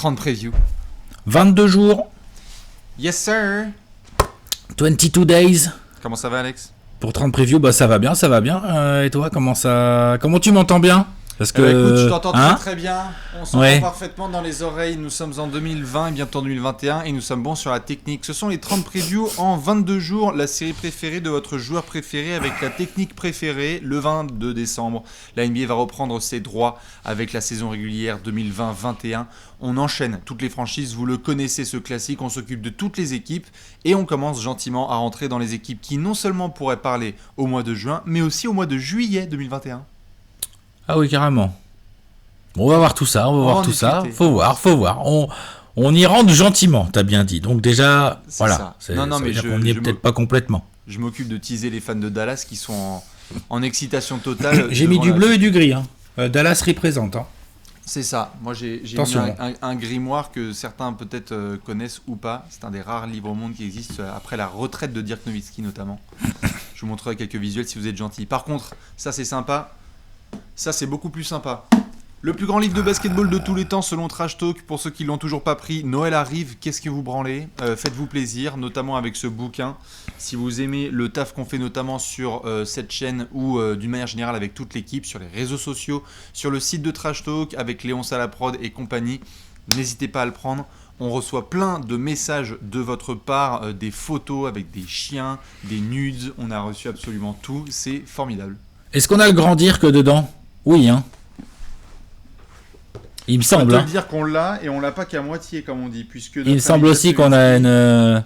30 previews. 22 jours, Yes sir. 22 days. Comment ça va Alex? Pour 30 previews, bah ça va bien. Et toi, comment tu m'entends bien? Parce que écoute, je t'entends très bien. On s'entend Ouais. parfaitement dans les oreilles. Nous sommes en 2020 et bientôt en 2021 et nous sommes bons sur la technique. Ce sont les 30 previews en 22 jours, la série préférée de votre joueur préféré avec la technique préférée. Le 22 décembre, la NBA va reprendre ses droits avec la saison régulière 2020-21. On enchaîne toutes les franchises, vous le connaissez ce classique, on s'occupe de toutes les équipes et on commence gentiment à rentrer dans les équipes qui non seulement pourraient parler au mois de juin, mais aussi au mois de juillet 2021. Ah oui, carrément. On va voir tout ça, en ça. discuter. Faut voir. On y rentre gentiment, t'as bien dit. Donc déjà, C'est voilà. ça. Non, ça mais veut dire qu'on n'y est peut-être pas complètement. Je m'occupe de teaser les fans de Dallas qui sont en excitation totale. J'ai mis devant du la- bleu et du gris. Hein. Dallas représente. Hein. C'est ça. Moi, j'ai mis Attention. un grimoire que certains peut-être connaissent ou pas. C'est un des rares livres au monde qui existe après la retraite de Dirk Nowitzki notamment. Je vous montrerai quelques visuels si vous êtes gentil. Par contre, ça c'est sympa. Ça c'est beaucoup plus sympa. Le plus grand livre de basketball de tous les temps selon Trash Talk. Pour ceux qui l'ont toujours pas pris, Noël arrive. Qu'est-ce que vous branlez? Faites-vous plaisir, notamment avec ce bouquin. Si vous aimez le taf qu'on fait notamment sur cette chaîne ou d'une manière générale avec toute l'équipe, sur les réseaux sociaux, sur le site de Trash Talk avec Léon Salaprod et compagnie, n'hésitez pas à le prendre. On reçoit plein de messages de votre part, des photos avec des chiens, des nudes. On a reçu absolument tout. C'est formidable. Est-ce qu'on a le grand dire que dedans? Oui, hein. Il me Je peux semble. te Hein. le dire qu'on l'a et on l'a pas qu'à moitié comme on dit, puisque Il me semble aussi qu'on a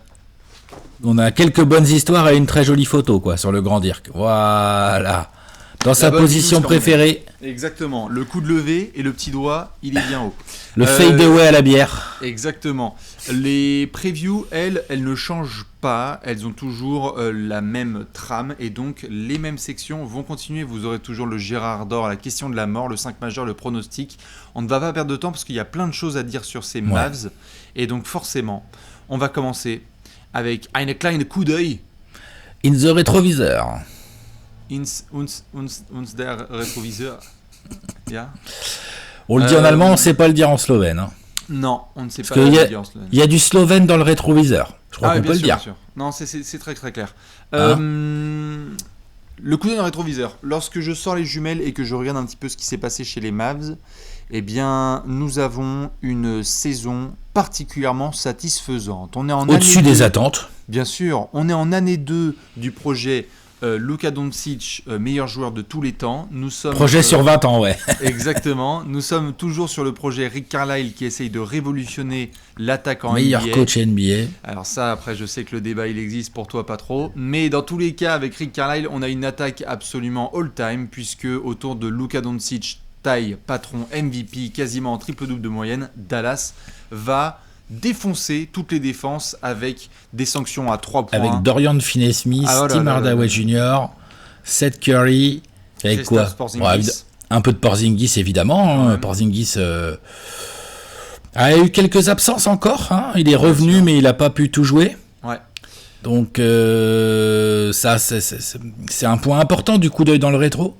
on a quelques bonnes histoires et une très jolie photo quoi sur le grand Dirk. Voilà. Dans sa bonne position news, quand même. préférée, Exactement. Le coup de lever et le petit doigt, il est bien haut. le fade away à la bière. Exactement. Les previews, elles ne changent pas. Elles ont toujours la même trame et donc les mêmes sections vont continuer. Vous aurez toujours le Gérard d'or, la question de la mort, le 5 majeur, le pronostic. On ne va pas perdre de temps parce qu'il y a plein de choses à dire sur ces Mavs. Et donc forcément, on va commencer avec ein kleiner coup d'œil. In the rétroviseur. Uns der Retroviseur. Ja? On le dit en allemand, on ne sait pas le dire en slovène. Hein. Non, on ne sait pas Parce qu'il le dire en slovène. Il y a du slovène dans le rétroviseur. Je crois Ah, qu'on bien peut le sûr, dire. bien sûr. Non, c'est très très clair. Hein Le coup d'œil dans le rétroviseur. Lorsque je sors les jumelles et que je regarde un petit peu ce qui s'est passé chez les Mavs, eh bien, nous avons une saison particulièrement satisfaisante. On est en Au-dessus année des 2. attentes. Bien sûr, on est en année 2 du projet Luka Doncic, meilleur joueur de tous les temps. Nous sommes Projet sur 20 ans, ouais. Exactement. Nous sommes toujours sur le projet Rick Carlisle qui essaye de révolutionner l'attaque en Meilleur NBA. coach NBA. Alors ça, après, je sais que le débat, il existe, pour toi, pas trop. Mais dans tous les cas, avec Rick Carlisle, on a une attaque absolument all-time, puisque autour de Luka Doncic, taille, patron, MVP, quasiment en triple-double de moyenne, Dallas va défoncer toutes les défenses avec des sanctions à 3 points. Avec Dorian Finney-Smith, Ah, oh là Tim là là Hardaway là. Jr., Seth Curry, avec Kristaps quoi Porzingis. un peu de Porzingis évidemment. Ouais. Porzingis a eu quelques absences encore. Hein. Il est revenu sûr. mais il n'a pas pu tout jouer. Ouais. Donc ça c'est un point important du coup d'œil dans le rétro.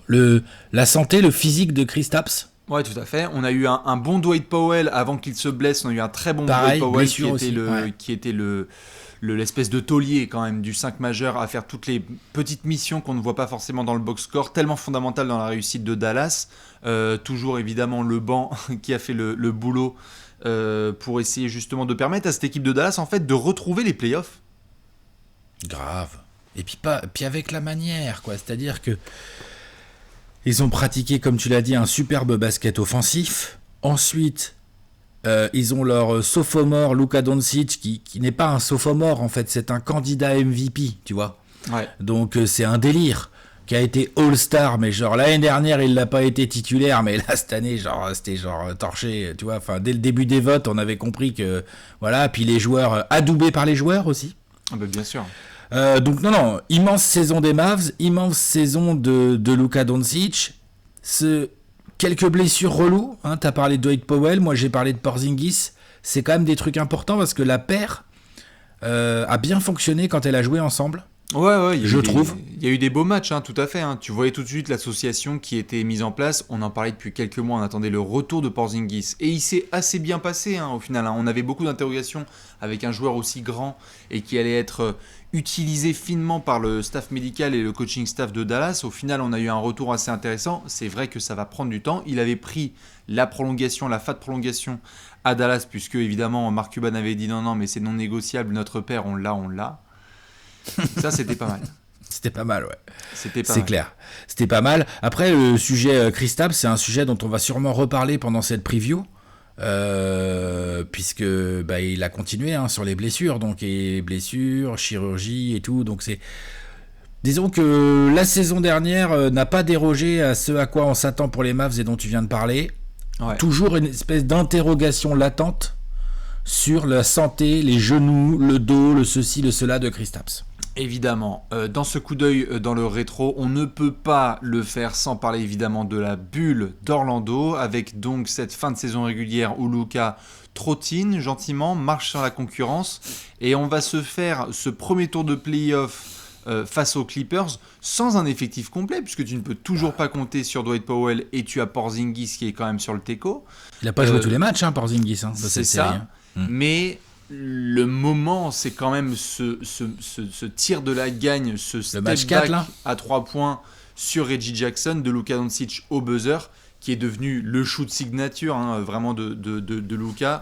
La santé, le physique de Kristaps. Ouais, tout à fait. On a eu un bon Dwight Powell avant qu'il se blesse. On a eu un très bon Pareil, Dwight Powell blessure aussi, ouais. qui était l'espèce de taulier quand même du 5 majeur à faire toutes les petites missions qu'on ne voit pas forcément dans le box score, tellement fondamentales dans la réussite de Dallas. Toujours évidemment le banc qui a fait le boulot pour essayer justement de permettre à cette équipe de Dallas en fait de retrouver les playoffs. Grave. Et puis avec la manière, quoi. C'est-à-dire que ils ont pratiqué, comme tu l'as dit, un superbe basket offensif. Ensuite, ils ont leur sophomore Luka Doncic, qui n'est pas un sophomore en fait, c'est un candidat MVP, tu vois. Ouais. Donc c'est un délire. Qui a été All-Star, mais genre l'année dernière il l'a pas été titulaire, mais là cette année c'était torché, tu vois. Enfin dès le début des votes on avait compris que voilà. Puis les joueurs adoubés par les joueurs aussi. Ah bah bien sûr. Donc non, immense saison des Mavs, immense saison de Luka Doncic. Quelques blessures reloues, hein, t'as parlé de Dwight Powell, moi j'ai parlé de Porzingis. C'est quand même des trucs importants parce que la paire a bien fonctionné quand elle a joué ensemble. Ouais, je trouve. Il y a eu des beaux matchs, hein, tout à fait. Hein. Tu voyais tout de suite l'association qui était mise en place. On en parlait depuis quelques mois. On attendait le retour de Porzingis. Et il s'est assez bien passé, hein, au final. Hein. On avait beaucoup d'interrogations avec un joueur aussi grand et qui allait être utilisé finement par le staff médical et le coaching staff de Dallas. Au final, on a eu un retour assez intéressant. C'est vrai que ça va prendre du temps. Il avait pris la prolongation, la fat prolongation à Dallas, puisque évidemment, Mark Cuban avait dit non, mais c'est non négociable. Notre père, on l'a. Ça, c'était pas mal. C'était pas mal, ouais. C'était pas C'est mal. clair. C'était pas mal. Après, le sujet Kristaps, c'est un sujet dont on va sûrement reparler pendant cette preview. Puisque il a continué sur les blessures, donc et blessures, chirurgie et tout. Donc c'est. Disons que la saison dernière n'a pas dérogé à ce à quoi on s'attend pour les Mavs et dont tu viens de parler. Ouais. Toujours une espèce d'interrogation latente sur la santé, les genoux, le dos, le ceci, le cela de Kristaps. Évidemment, dans ce coup d'œil dans le rétro, on ne peut pas le faire sans parler évidemment de la bulle d'Orlando, avec donc cette fin de saison régulière où Luka trottine gentiment, marche sur la concurrence, et on va se faire ce premier tour de play-off face aux Clippers sans un effectif complet, puisque tu ne peux toujours pas compter sur Dwight Powell et tu as Porzingis qui est quand même sur le teco. Il n'a pas joué tous les matchs, Porzingis, de c'est cette ça, série. Mais le moment, c'est quand même ce tir de la gagne, ce step match 4, back là. à 3 points sur Reggie Jackson de Luka Doncic au buzzer, qui est devenu le shoot signature vraiment de Luka,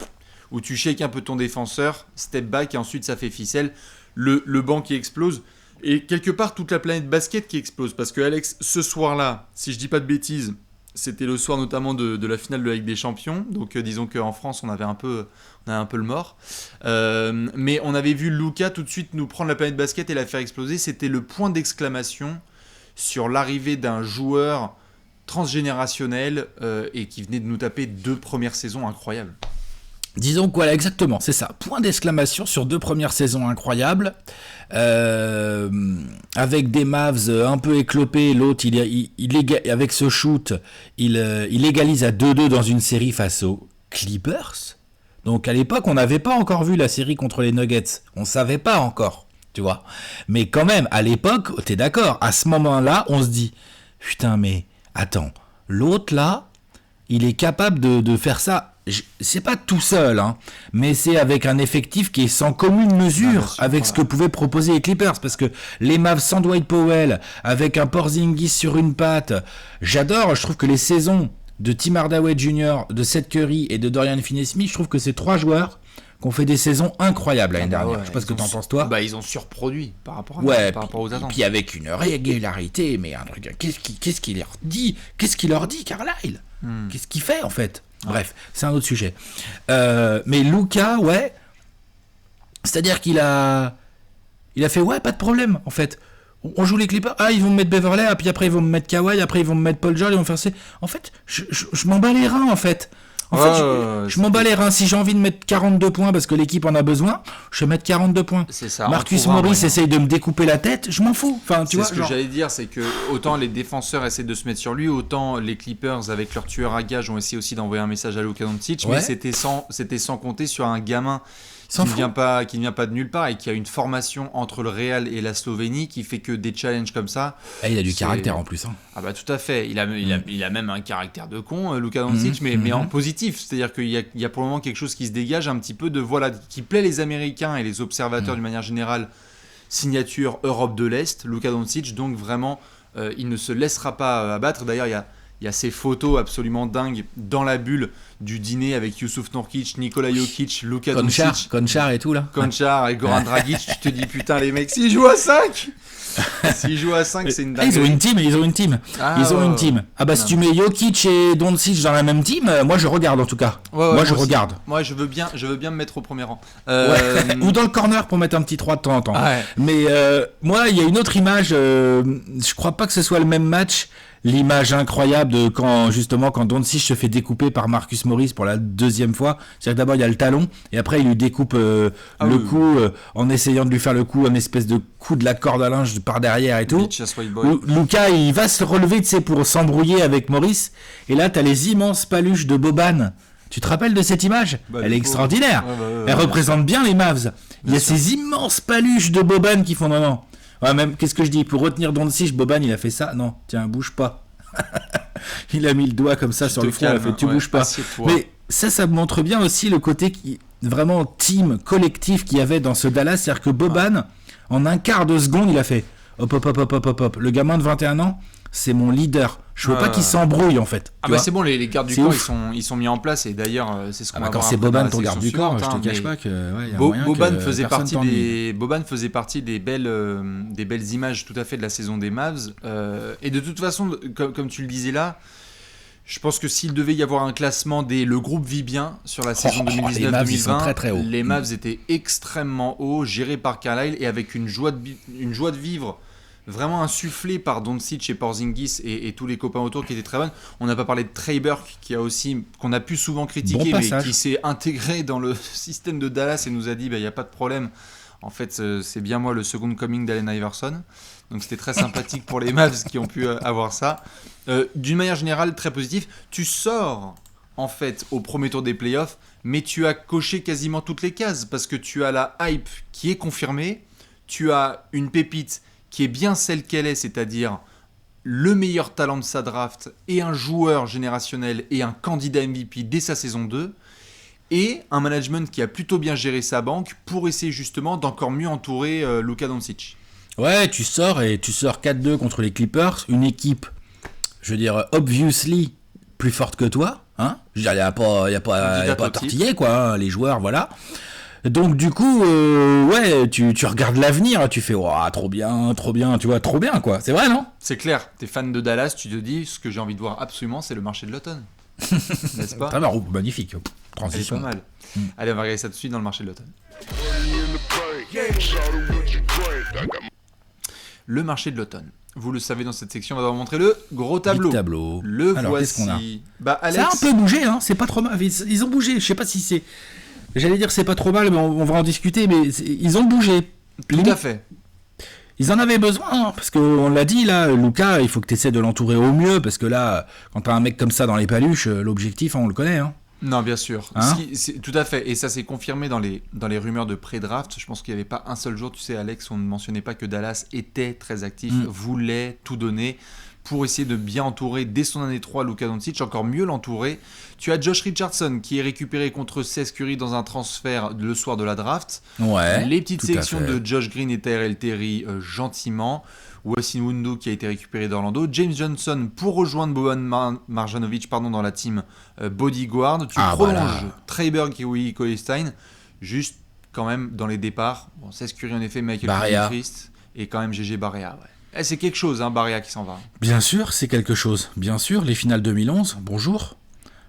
où tu shakes un peu ton défenseur, step back et ensuite ça fait ficelle, le banc qui explose. Et quelque part, toute la planète basket qui explose. Parce que Alex, ce soir-là, si je dis pas de bêtises, c'était le soir notamment de la finale de la Ligue des Champions. Donc disons qu'en France, on avait un peu le mort. Mais on avait vu Luka tout de suite nous prendre la planète basket et la faire exploser. C'était le point d'exclamation sur l'arrivée d'un joueur transgénérationnel et qui venait de nous taper 2 premières saisons incroyables. Disons que voilà, exactement, c'est ça. Point d'exclamation sur 2 premières saisons incroyables. Avec des Mavs un peu éclopés, l'autre, avec ce shoot, il égalise à 2-2 dans une série face aux Clippers. Donc à l'époque, on n'avait pas encore vu la série contre les Nuggets. On savait pas encore, tu vois. Mais quand même, à l'époque, t'es d'accord, à ce moment-là, on se dit, putain, mais attends, l'autre là, il est capable de faire ça. C'est pas tout seul, mais c'est avec un effectif qui est sans commune mesure avec ce que pouvaient proposer les Clippers, parce que les Mavs sans Dwight Powell, avec un Porzingis sur une patte, j'adore, je trouve que les saisons de Tim Hardaway Jr., de Seth Curry et de Dorian Finney-Smith, je trouve que ces 3 joueurs qui ont fait des saisons incroyables l'année dernière. Je sais pas ce que t'en penses toi. Ils ont surproduit par rapport aux attentes. Et puis avec une régularité, mais un truc. Qu'est-ce qu'il leur dit Carlisle Qu'est-ce qu'il fait en fait? Bref, c'est un autre sujet. Mais Luka, ouais, c'est-à-dire qu'il a fait pas de problème en fait. On joue les Clippers, ils vont me mettre Beverley, puis après ils vont me mettre Kawhi, après ils vont me mettre Paul George, ils vont faire ça. En fait, je m'en bats les reins en fait. Je m'en bats les reins. Si j'ai envie de mettre 42 points parce que l'équipe en a besoin, je vais mettre 42 points. C'est ça. Marcus Morris essaye de me découper la tête, je m'en fous. Enfin, tu vois, ce que j'allais dire, c'est que autant les défenseurs essaient de se mettre sur lui, autant les Clippers avec leur tueur à gages ont essayé aussi d'envoyer un message à Luka Doncic, mais c'était sans compter sur un gamin qui ne vient pas de nulle part et qui a une formation entre le Real et la Slovénie qui fait que des challenges comme ça. Il a du caractère en plus. Ah bah tout à fait. Il a même un caractère de con, Luka Doncic, mais en positif. C'est-à-dire qu'il y a pour le moment quelque chose qui se dégage un petit peu qui plaît les Américains et les observateurs d'une manière générale. Signature Europe de l'Est, Luka Doncic. Donc vraiment, il ne se laissera pas abattre. D'ailleurs, il y a ces photos absolument dingues dans la bulle du dîner avec Yusuf Nurkic, Nikola Jokic, Luka Doncic. Konchar et tout là. Konchar et Goran Dragic. Tu te dis putain les mecs, s'ils jouent à 5 c'est une dinguerie. Ils ont une team. Ils ont une team. Si tu mets Jokic et Doncic dans la même team, moi je regarde en tout cas. Moi je regarde. Moi je veux bien me mettre au premier rang. Ou dans le corner pour mettre un petit 3 de temps en temps. Ouais. Mais moi il y a une autre image, je crois pas que ce soit le même match. L'image incroyable de quand Doncic se fait découper par Marcus Morris pour la 2e fois. C'est-à-dire que d'abord il y a le talon et après il lui découpe le cou en essayant de lui faire le coup, un espèce de coup de la corde à linge par derrière et tout. Luka il va se relever pour s'embrouiller avec Morris et là t'as les immenses paluches de Boban. Tu te rappelles de cette image? Elle est extraordinaire. Elle représente bien les Mavs. Il y a ces immenses paluches de Boban qui font non. Ouais, même, qu'est-ce que je dis? Pour retenir Doncic, Boban, il a fait ça? Non, tiens, bouge pas. Il a mis le doigt comme ça sur le front, il a fait tu bouges pas. Mais ça montre bien aussi le côté vraiment team, collectif qu'il y avait dans ce Dallas. C'est-à-dire que Boban, en un quart de seconde, il a fait hop, hop, hop, hop, hop, hop, hop. Le gamin de 21 ans, c'est mon leader. Je veux pas qu'il s'embrouille en fait. C'est bon, les gardes du corps ils sont mis en place et d'ailleurs c'est ce qu'on va voir. Quand c'est Boban ton garde du corps, je te cache pas que Boban faisait partie des belles images tout à fait de la saison des Mavs et de toute façon comme tu le disais là, je pense que s'il devait y avoir un classement le groupe vit bien sur la saison 2019-2020, les Mavs étaient extrêmement hauts, gérés par Carlisle et avec une joie de vivre vraiment insufflé par Doncic et Porzingis et tous les copains autour qui étaient très bonnes. On n'a pas parlé de Trey Burke qu'on a pu souvent critiquer mais qui s'est intégré dans le système de Dallas et nous a dit il n'y a pas de problème. En fait c'est bien moi le second coming d'Allen Iverson. Donc c'était très sympathique pour les Mavs qui ont pu avoir ça. D'une manière générale très positif. Tu sors en fait au premier tour des playoffs mais tu as coché quasiment toutes les cases parce que tu as la hype qui est confirmée. Tu as une pépite qui est bien celle qu'elle est, c'est-à-dire le meilleur talent de sa draft et un joueur générationnel et un candidat MVP dès sa saison 2, et un management qui a plutôt bien géré sa banque pour essayer justement d'encore mieux entourer Luka Doncic. Ouais, tu sors 4-2 contre les Clippers, une équipe, je veux dire, obviously plus forte que toi, hein. Je veux dire, il n'y a pas à tortiller, quoi, hein, les joueurs, voilà. Donc du coup, tu regardes l'avenir, tu fais trop bien, tu vois, trop bien quoi. C'est vrai, non? C'est clair. T'es fan de Dallas, tu te dis ce que j'ai envie de voir absolument, c'est le marché de l'automne, n'est-ce pas? Très bien, magnifique. Transition. C'est pas mal. Allez, on va regarder ça tout de suite dans le marché de l'automne. Le marché de l'automne. Vous le savez, dans cette section, on va vous montrer le gros tableau. Big tableau. Alors, voici. Qu'est-ce qu'on a? Alex... Ça a un peu bougé, hein. C'est pas trop mal. Ils ont bougé. Je sais pas si c'est. J'allais dire c'est pas trop mal, mais on va en discuter, mais ils ont bougé. Tout à fait. Ils en avaient besoin, hein, parce qu'on l'a dit, là, Luka, il faut que tu essaies de l'entourer au mieux, parce que là, quand t'as un mec comme ça dans les paluches, l'objectif, on le connaît. Hein. Non, bien sûr. Tout à fait, et ça s'est confirmé dans les rumeurs de pré-draft. Je pense qu'il n'y avait pas un seul jour, tu sais, Alex, on ne mentionnait pas que Dallas était très actif, voulait tout donner pour essayer de bien entourer dès son année 3 Luka Doncic, encore mieux l'entourer. Tu as Josh Richardson qui est récupéré contre Seth Curry dans un transfert le soir de la draft. Ouais, les petites sélections de Josh Green et Tyrell Terry gentiment. Wassim Wundu qui a été récupéré d'Orlando. James Johnson pour rejoindre Boban Marjanovic dans la team Bodyguard. Tu prolonges Trey Burke et Willie Cauley-Stein. Juste quand même dans les départs. Bon, Seth Curry en effet, Michael Christ et quand même GG Barea. Ouais. C'est quelque chose, hein, Barea qui s'en va. Bien sûr, c'est quelque chose. Bien sûr, les finales 2011, bonjour.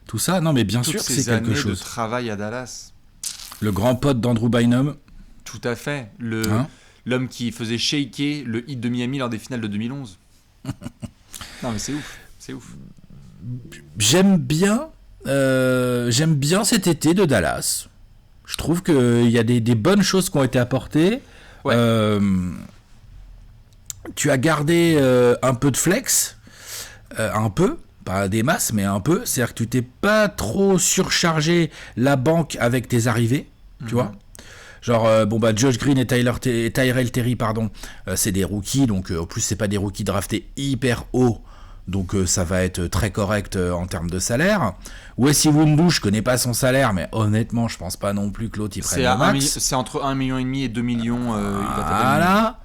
Tout ça, non mais bien sûr, c'est quelque chose. Toutes ces années de travail à Dallas. Le grand pote d'Andrew Bynum. Tout à fait. L'homme qui faisait shaker le Heat de Miami lors des finales de 2011. Non mais c'est ouf. J'aime bien cet été de Dallas. Je trouve qu'il y a des bonnes choses qui ont été apportées. Ouais. Tu as gardé un peu de flex, un peu, pas des masses, mais un peu. C'est-à-dire que tu t'es pas trop surchargé la banque avec tes arrivées, tu vois. Genre, Josh Green et Tyrell Terry, c'est des rookies, donc en plus, c'est pas des rookies draftés hyper haut, donc ça va être très correct en termes de salaire. Wassim Wundu, je connais pas son salaire, mais honnêtement, je pense pas non plus que l'autre il prenne le max. C'est entre 1,5 million et 2 millions. Voilà.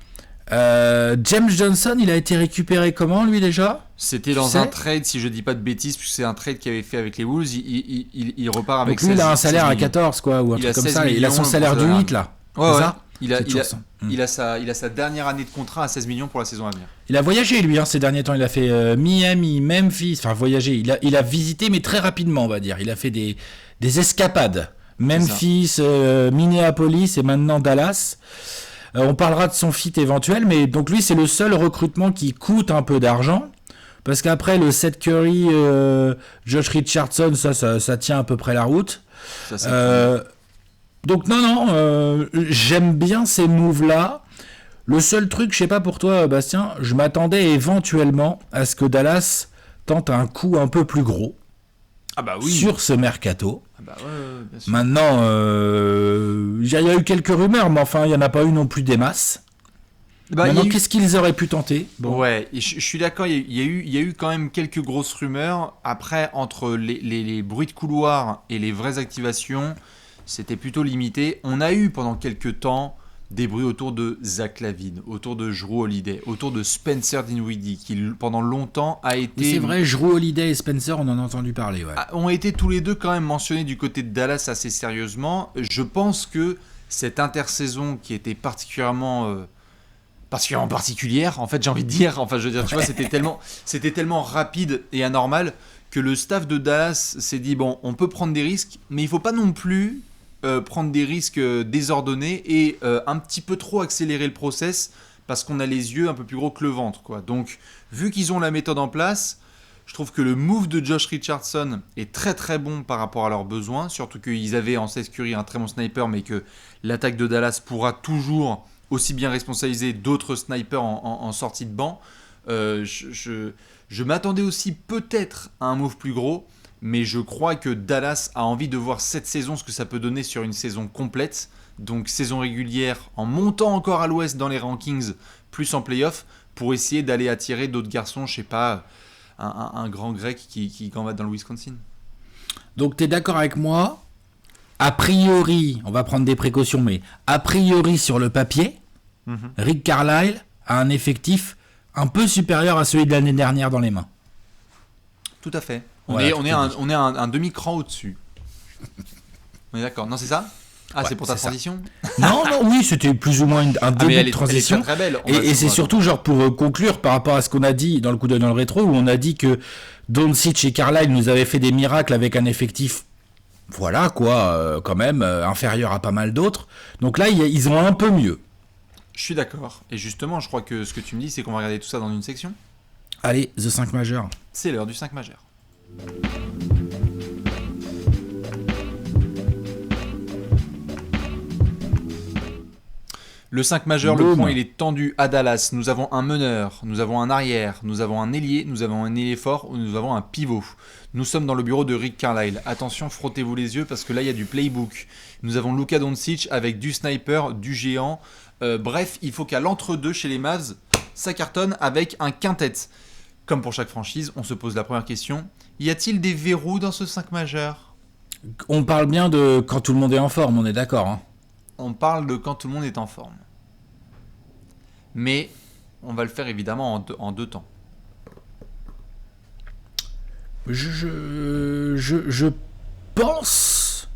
James Johnson, il a été récupéré comment lui déjà? C'était dans un trade, si je dis pas de bêtises, puisque c'est un trade qu'il avait fait avec les Wolves. Il repart avec. Donc lui, il a un salaire à 14 quoi, ou un truc comme ça. Il a son salaire du 8 là. Ouais. Il a sa dernière année de contrat à 16 millions pour la saison à venir. Il a voyagé lui, ces derniers temps. Il a fait Miami, Memphis, enfin voyagé. Il a visité, mais très rapidement, on va dire. Il a fait des escapades. Memphis, Minneapolis et maintenant Dallas. On parlera de son fit éventuel, mais donc lui c'est le seul recrutement qui coûte un peu d'argent, parce qu'après le Seth Curry, Josh Richardson, ça tient à peu près la route. Donc j'aime bien ces moves là. Le seul truc, je sais pas pour toi Bastien, je m'attendais éventuellement à ce que Dallas tente un coup un peu plus gros. Sur ce mercato. Bien sûr. Maintenant, il y a eu quelques rumeurs, mais enfin, il n'y en a pas eu non plus des masses. Bah, Maintenant, qu'est-ce qu'ils auraient pu tenter? Ouais, et je suis d'accord, il y a eu quand même quelques grosses rumeurs. Après, entre les bruits de couloir et les vraies activations, c'était plutôt limité. On a eu pendant quelques temps des bruits autour de Zach LaVine, autour de Jrue Holiday, autour de Spencer Dinwiddie, qui pendant longtemps a été... Oui, c'est vrai, Jrue Holiday et Spencer, on en a entendu parler, ouais. ont été tous les deux quand même mentionnés du côté de Dallas assez sérieusement. Je pense que cette intersaison qui était particulièrement particulière, en fait, j'ai envie de dire. Enfin, je veux dire, tu vois, c'était tellement rapide et anormal que le staff de Dallas s'est dit bon, on peut prendre des risques, mais il faut pas non plus prendre des risques désordonnés et un petit peu trop accélérer le process parce qu'on a les yeux un peu plus gros que le ventre, quoi. Donc, vu qu'ils ont la méthode en place, je trouve que le move de Josh Richardson est très très bon par rapport à leurs besoins, surtout qu'ils avaient en Seth Curry un très bon sniper, mais que l'attaque de Dallas pourra toujours aussi bien responsabiliser d'autres snipers en sortie de banc. Je m'attendais aussi peut-être à un move plus gros, mais je crois que Dallas a envie de voir cette saison ce que ça peut donner sur une saison complète. Donc saison régulière en montant encore à l'ouest dans les rankings, plus en playoff, pour essayer d'aller attirer d'autres garçons, je sais pas, un grand grec qui va dans le Wisconsin. Donc tu es d'accord avec moi? A priori, on va prendre des précautions, mais a priori sur le papier, Rick Carlisle a un effectif un peu supérieur à celui de l'année dernière dans les mains. Tout à fait. Voilà, On est un demi-cran au-dessus. On est d'accord. Non, c'est ça? Ah, ouais, c'est pour ta transition? Non, oui, c'était plus ou moins un début de transition. Elle est très, très belle. Et c'est surtout genre pour conclure par rapport à ce qu'on a dit dans le coup d'œil dans le rétro, où on a dit que Doncic et Carlisle nous avaient fait des miracles avec un effectif, voilà quoi, quand même, inférieur à pas mal d'autres. Donc là, ils ont un peu mieux. Je suis d'accord. Et justement, je crois que ce que tu me dis, c'est qu'on va regarder tout ça dans une section. Allez, The 5 majeur. C'est l'heure du 5 majeur. Le 5 majeur, le point il est tendu à Dallas. Nous avons un meneur, nous avons un arrière, nous avons un ailier, nous avons un ailier fort ou nous avons un pivot. Nous sommes dans le bureau de Rick Carlisle. Attention, frottez-vous les yeux parce que là il y a du playbook. Nous avons Luka Doncic avec du sniper, du géant. Bref, il faut qu'à l'entre-deux chez les Mavs, ça cartonne avec un quintet. Comme pour chaque franchise, on se pose la première question. Y a-t-il des verrous dans ce 5 majeur? On parle bien de quand tout le monde est en forme, on est d'accord, hein? On parle de quand tout le monde est en forme. Mais on va le faire évidemment en deux temps. Je pense...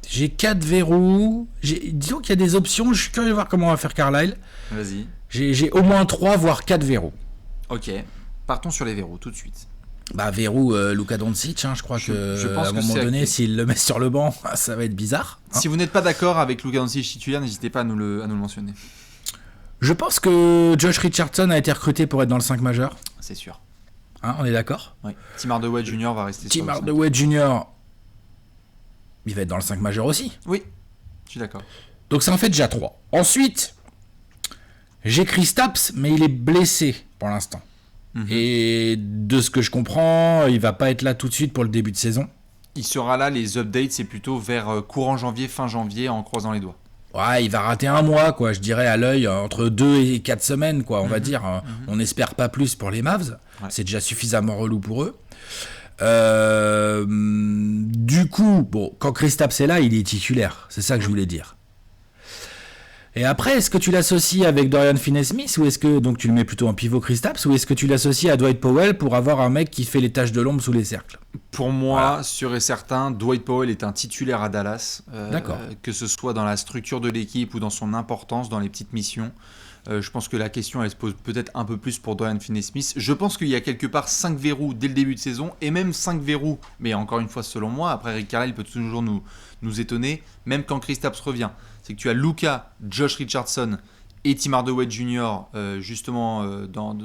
J'ai 4 verrous. Disons qu'il y a des options. Je suis curieux de voir comment on va faire Carlisle. Vas-y. J'ai au moins 3 voire 4 verrous. Ok. Partons sur les verrous tout de suite. Bah verrou Luka Doncic, hein, je crois je pense à un moment donné, s'il le met sur le banc, ça va être bizarre. Hein. Si vous n'êtes pas d'accord avec Luka Doncic titulaire, n'hésitez pas à nous le mentionner. Je pense que Josh Richardson a été recruté pour être dans le 5 majeur. C'est sûr. Hein, on est d'accord? Oui. Tim Hardaway Jr. va rester sur le 5. Tim Hardaway Jr. il va être dans le 5 majeur aussi. Oui, je suis d'accord. Donc ça en fait déjà 3. Ensuite, j'ai Kristaps, mais il est blessé pour l'instant. Et de ce que je comprends, il va pas être là tout de suite pour le début de saison. Il sera là, les updates, c'est plutôt vers courant janvier, fin janvier, en croisant les doigts. Ouais, il va rater un mois, quoi, je dirais à l'œil, entre 2 et 4 semaines, quoi, on va dire. On n'espère pas plus pour les Mavs. Ouais. C'est déjà suffisamment relou pour eux. Du coup, bon, quand Kristaps est là, il est titulaire. C'est ça que je voulais dire. Et après, est-ce que tu l'associes avec Dorian Finney-Smith ou est-ce que donc tu le mets plutôt en pivot Kristaps ou est-ce que tu l'associes à Dwight Powell pour avoir un mec qui fait les tâches de l'ombre sous les cercles? Pour moi, sûr et certain, Dwight Powell est un titulaire à Dallas. D'accord. Que ce soit dans la structure de l'équipe ou dans son importance, dans les petites missions. Je pense que la question elle se pose peut-être un peu plus pour Dorian Finney-Smith. Je pense qu'il y a quelque part 5 verrous dès le début de saison et même 5 verrous, mais encore une fois selon moi, après Rick Carlisle peut toujours nous étonner, même quand Kristaps revient. C'est que tu as Luka, Josh Richardson et Tim Hardaway Jr. Justement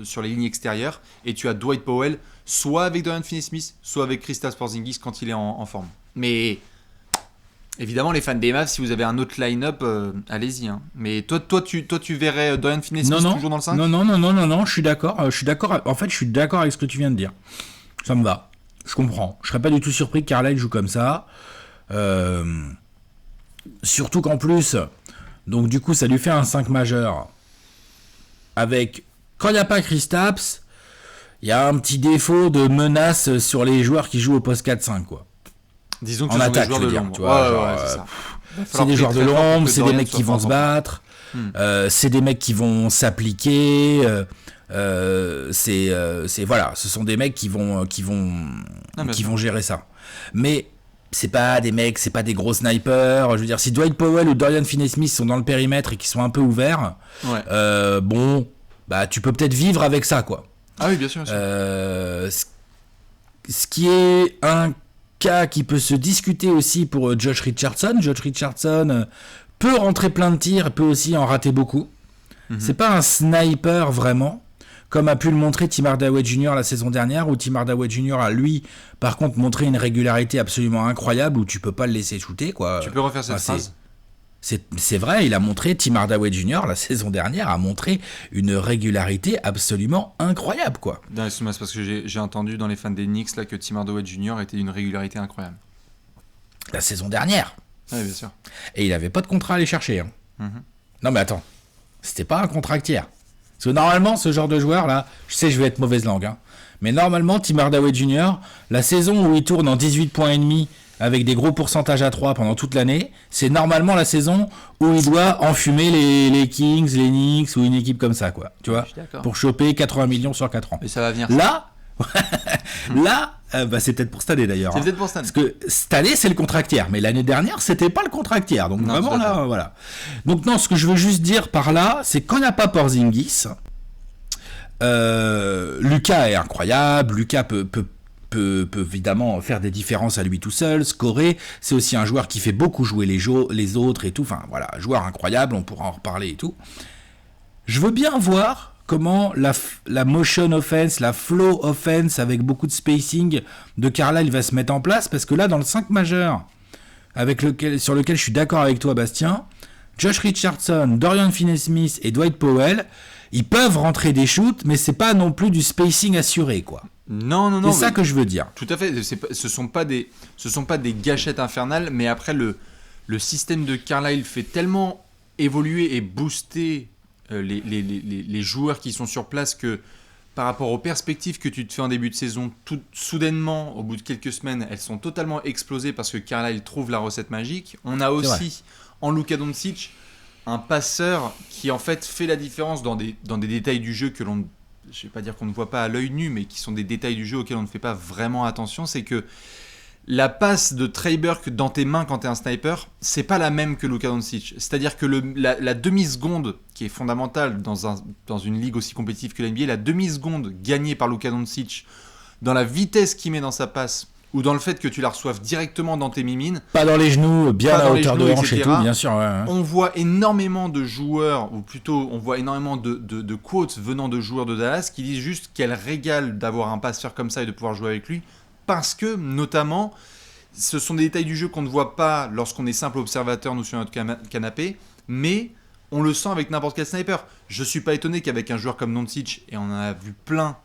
sur les lignes extérieures et tu as Dwight Powell soit avec Dorian Finney-Smith, soit avec Kristaps Porzingis quand il est en forme. Mais évidemment, les fans des Mavs, si vous avez un autre line-up, allez-y. Hein. Mais toi, tu verrais Dorian Finney-Smith toujours dans le 5 ? Non, je suis d'accord. En fait, je suis d'accord avec ce que tu viens de dire. Ça me va. Je comprends. Je serais pas du tout surpris que Carlisle joue comme ça. Surtout qu'en plus, donc du coup, ça lui fait un 5 majeur. avec, quand il n'y a pas Kristaps, il y a un petit défaut de menace sur les joueurs qui jouent au poste 4-5, quoi. Disons que En ce attaque, sont des joueurs je veux de dire, l'ombre. tu vois, Ouais, c'est ça. C'est des joueurs de l'ombre, c'est des mecs qui vont se battre. battre, c'est des mecs qui vont s'appliquer, voilà, ce sont des mecs qui vont gérer ça. Mais c'est pas des mecs, c'est pas des gros snipers. Je veux dire, si Dwight Powell ou Dorian Finney-Smith sont dans le périmètre et qui sont un peu ouverts, bon, bah tu peux peut-être vivre avec ça, quoi. Ah oui, bien sûr. Ce qui est un cas qui peut se discuter aussi pour Josh Richardson. Josh Richardson peut rentrer plein de tirs, peut aussi en rater beaucoup. C'est pas un sniper vraiment, comme a pu le montrer Tim Hardaway Jr. la saison dernière, où Tim Hardaway Jr. a lui, par contre, montré une régularité absolument incroyable, où tu peux pas le laisser shooter, quoi. Tu peux refaire cette phrase ? C'est vrai, il a montré, Tim Hardaway Jr. la saison dernière a montré une régularité absolument incroyable, quoi. Non, excuse-moi, c'est parce que j'ai entendu dans les fans des Knicks là, que Tim Hardaway Jr. était d'une régularité incroyable. La saison dernière. Oui, bien sûr. Et il avait pas de contrat à aller chercher. Hein. Non mais attends, c'était pas un contractière. Parce que normalement, ce genre de joueur là, je sais, je vais être mauvaise langue, hein, mais normalement, Tim Hardaway Jr., la saison où il tourne en 18 points et demi avec des gros pourcentages à 3 pendant toute l'année, c'est normalement la saison où il doit enfumer les Kings, les Knicks ou une équipe comme ça, quoi. Tu vois, pour choper 80 millions sur 4 ans. Et ça va venir. Là, c'est peut-être pour cette année d'ailleurs. C'est peut-être pour cette année. Parce que cette année, c'est le contractière, mais l'année dernière, c'était pas le contractière. Donc non, vraiment là, voilà. Donc non, ce que je veux juste dire par là, c'est quand il n'y a pas Porzingis, Lucas est incroyable. Lucas peut évidemment faire des différences à lui tout seul, scorer. C'est aussi un joueur qui fait beaucoup jouer les autres et tout. Enfin voilà, joueur incroyable, on pourra en reparler et tout. Je veux bien voir comment la motion offense, la flow offense avec beaucoup de spacing de Carlisle va se mettre en place, parce que là, dans le 5 majeur, sur lequel je suis d'accord avec toi, Bastien, Josh Richardson, Dorian Finney-Smith et Dwight Powell, ils peuvent rentrer des shoots, mais c'est pas non plus du spacing assuré, quoi. Non. C'est ça que je veux dire. Tout à fait. Ce sont pas des gâchettes infernales, mais après le système de Carlisle fait tellement évoluer et booster les joueurs qui sont sur place que par rapport aux perspectives que tu te fais en début de saison, tout soudainement, au bout de quelques semaines, elles sont totalement explosées parce que Carlisle trouve la recette magique. On a aussi en Luka Doncic un passeur qui en fait la différence dans des détails du jeu que l'on, je vais pas dire qu'on ne voit pas à l'œil nu, mais qui sont des détails du jeu auxquels on ne fait pas vraiment attention. C'est que la passe de Trey Burke dans tes mains quand tu es un sniper, c'est pas la même que Luka Doncic. C'est-à-dire que la demi-seconde qui est fondamentale dans une ligue aussi compétitive que la NBA, la demi-seconde gagnée par Luka Doncic dans la vitesse qu'il met dans sa passe ou dans le fait que tu la reçoives directement dans tes mimines. Pas dans les genoux, bien à la hauteur de hanche et tout, bien sûr. Ouais. On voit énormément de joueurs, ou plutôt on voit énormément de quotes venant de joueurs de Dallas qui disent juste qu'elle régale d'avoir un passeur comme ça et de pouvoir jouer avec lui. Parce que, notamment, ce sont des détails du jeu qu'on ne voit pas lorsqu'on est simple observateur, nous, sur notre canapé, mais on le sent avec n'importe quel sniper. Je ne suis pas étonné qu'avec un joueur comme Doncic, et on en a vu plein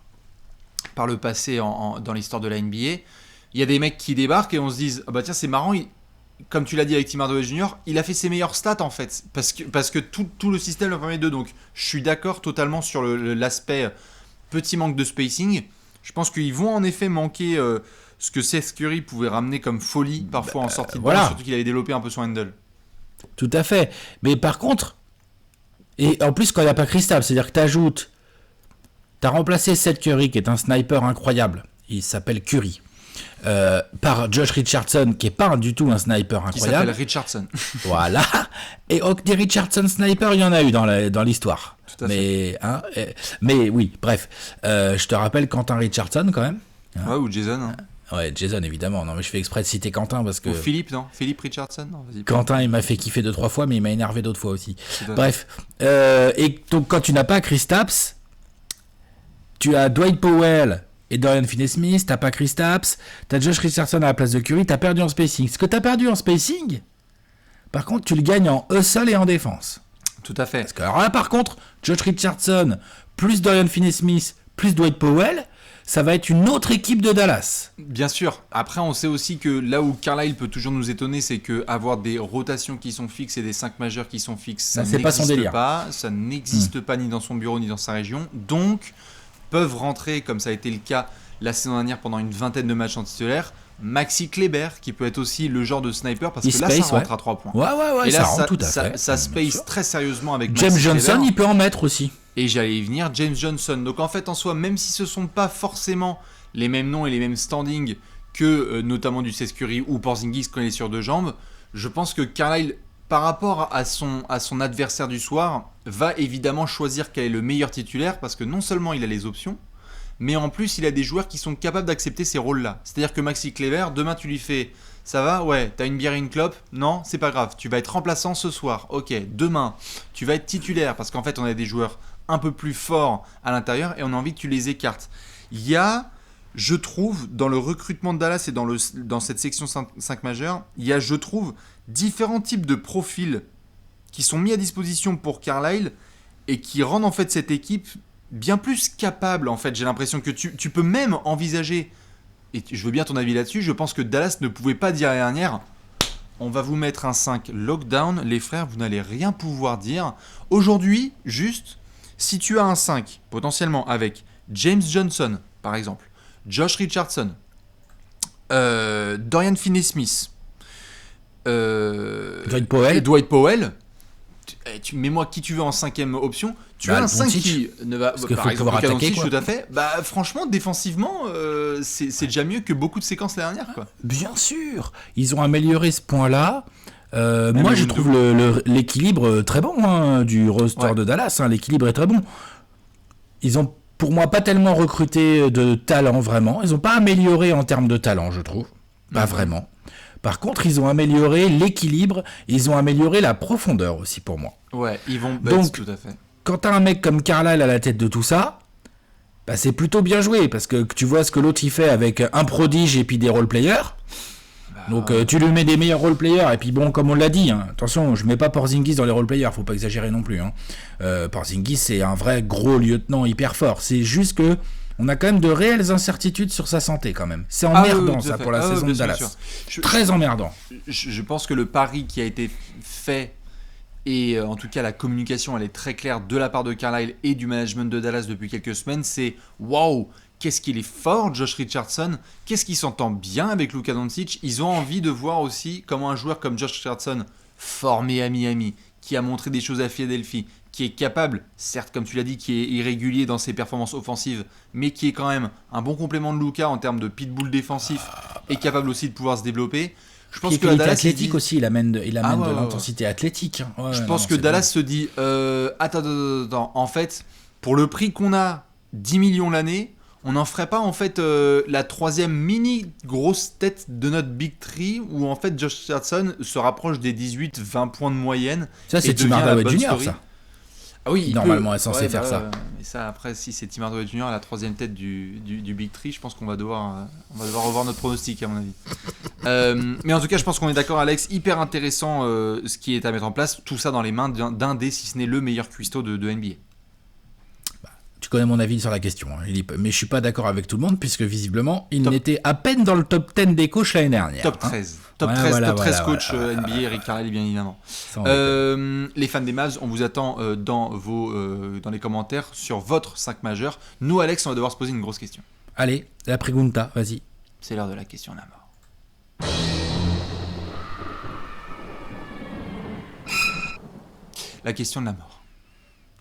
par le passé dans l'histoire de la NBA, il y a des mecs qui débarquent et on se dise « Ah bah tiens, c'est marrant, comme tu l'as dit avec Tim Hardaway Jr., il a fait ses meilleures stats en fait, parce que tout le système le permet d'eux. » Donc, je suis d'accord totalement sur l'aspect petit manque de spacing. Je pense qu'ils vont en effet manquer ce que Seth Curry pouvait ramener comme folie parfois en sortie de balle, surtout qu'il avait développé un peu son handle. Tout à fait. Mais par contre, et en plus quand il n'y a pas Kristaps, c'est-à-dire que t'as remplacé Seth Curry qui est un sniper incroyable, il s'appelle Curry, par Josh Richardson qui est pas du tout un sniper incroyable. Qui s'appelle Richardson. Voilà. Et des Richardson sniper, il y en a eu dans l'histoire. Tout à fait. Mais oui, bref. Je te rappelle Quentin Richardson quand même. Ouais, ou Jason. Hein. Ouais, Jason évidemment. Non, mais je fais exprès de citer Quentin parce que. Ou Philippe, non ? Philippe Richardson, non, vas-y. Quentin, il m'a fait kiffer 2-3 fois, mais il m'a énervé d'autres fois aussi. Bref. Et donc quand tu n'as pas Kristaps, tu as Dwight Powell et Dorian Finney-Smith, t'as pas Kristaps, t'as Josh Richardson à la place de Curry, t'as perdu en spacing. Ce que t'as perdu en spacing, par contre, tu le gagnes en hustle et en défense. Tout à fait. Parce que alors là, par contre, Josh Richardson, plus Dorian Finney-Smith, plus Dwight Powell, ça va être une autre équipe de Dallas. Bien sûr. Après, on sait aussi que là où Carlisle peut toujours nous étonner, c'est que avoir des rotations qui sont fixes et des 5 majeurs qui sont fixes, ça c'est pas son n'existe délire. pas. Ça n'existe pas ni dans son bureau ni dans sa région. Donc, peuvent rentrer, comme ça a été le cas la saison dernière pendant une vingtaine de matchs en titulaire, Maxi Kleber, qui peut être aussi le genre de sniper, parce que là, ça rentre à 3 points. Ouais, et là, ça rentre tout à fait. Ça space très sérieusement avec James Maxi Johnson, Kleber. il peut en mettre aussi. Et j'allais y venir, James Johnson. Donc en fait, en soi, même si ce ne sont pas forcément les mêmes noms et les mêmes standings que notamment du Seth Curry ou Porzingis quand il est sur 2 jambes, je pense que Carlisle, par rapport à son adversaire du soir, va évidemment choisir quel est le meilleur titulaire, parce que non seulement il a les options, mais en plus il a des joueurs qui sont capables d'accepter ces rôles-là. C'est-à-dire que Maxi Kleber, demain tu lui fais « Ça va ? Ouais, t'as une bière et une clope ? Non, c'est pas grave, tu vas être remplaçant ce soir. Ok, demain, tu vas être titulaire, parce qu'en fait on a des joueurs un peu plus forts à l'intérieur et on a envie que tu les écartes. » Il y a, je trouve, dans le recrutement de Dallas et dans cette section 5 majeure, il y a, je trouve, différents types de profils qui sont mis à disposition pour Carlisle et qui rendent en fait cette équipe bien plus capable. En fait, j'ai l'impression que tu peux même envisager, et je veux bien ton avis là-dessus, je pense que Dallas ne pouvait pas dire l'année dernière « On va vous mettre un 5 lockdown, les frères, vous n'allez rien pouvoir dire. » Aujourd'hui, juste, si tu as un 5, potentiellement avec James Johnson, par exemple, Josh Richardson, Dorian Finney-Smith, Dwight Powell, tu mets-moi qui tu veux en 5ème option, tu as un 5 qui ne va parce par exemple Luka Doncic, tout à fait. Bah franchement défensivement c'est déjà mieux que beaucoup de séquences l'année dernière quoi. Bien sûr, ils ont amélioré ce point-là. Moi je trouve l'équilibre très bon du roster de Dallas, l'équilibre est très bon. Ils ont pour moi pas tellement recruté de talent vraiment, ils ont pas amélioré en termes de talent je trouve, pas vraiment. Par contre, ils ont amélioré l'équilibre, ils ont amélioré la profondeur aussi pour moi. Ouais, ils vont donc tout à fait. Quand t'as un mec comme Carlisle à la tête de tout ça, bah c'est plutôt bien joué parce que tu vois ce que l'autre il fait avec un prodige et puis des role-players. Donc tu lui mets des meilleurs role-players et puis bon comme on l'a dit, attention je mets pas Porzingis dans les role-players, faut pas exagérer non plus. Porzingis c'est un vrai gros lieutenant hyper fort, c'est juste que on a quand même de réelles incertitudes sur sa santé quand même. C'est emmerdant ça pour la saison de Dallas. Très emmerdant. Je pense que le pari qui a été fait, et en tout cas la communication elle est très claire de la part de Carlisle et du management de Dallas depuis quelques semaines, c'est waouh, qu'est-ce qu'il est fort Josh Richardson, qu'est-ce qu'il s'entend bien avec Luka Doncic. Ils ont envie de voir aussi comment un joueur comme Josh Richardson, formé à Miami, qui a montré des choses à Philadelphie, qui est capable, certes comme tu l'as dit, qui est irrégulier dans ses performances offensives, mais qui est quand même un bon complément de Luka en termes de pitbull défensif et capable aussi de pouvoir se développer. Je pense que Dallas athlétique aussi, il amène de l'intensité athlétique. Je pense que Dallas se dit attends, en fait, pour le prix qu'on a, 10 millions l'année, on n'en ferait pas en fait la 3e mini grosse tête de notre Big Three où en fait Josh Richardson se rapproche des 18-20 points de moyenne. Ça c'est Tim Hardaway Jr. ça. Ah oui, normalement est censé faire ça. Mais ça après si c'est Tim Hardaway Jr. la 3e tête du Big Three, je pense qu'on va devoir revoir notre pronostic à mon avis. Mais en tout cas je pense qu'on est d'accord Alex, hyper intéressant ce qui est à mettre en place, tout ça dans les mains d'un des si ce n'est le meilleur cuistot de NBA. Tu connais mon avis sur la question, mais je suis pas d'accord avec tout le monde puisque visiblement il n'était à peine dans le top 10 des coachs l'année dernière. Top 13. Top 13 coach NBA, Eric Carlisle bien évidemment. Les fans des Mavs, on vous attend dans les commentaires sur votre 5 majeur. Nous Alex, on va devoir se poser une grosse question. Allez, la pregunta, vas-y. C'est l'heure de la question de la mort. La question de la mort.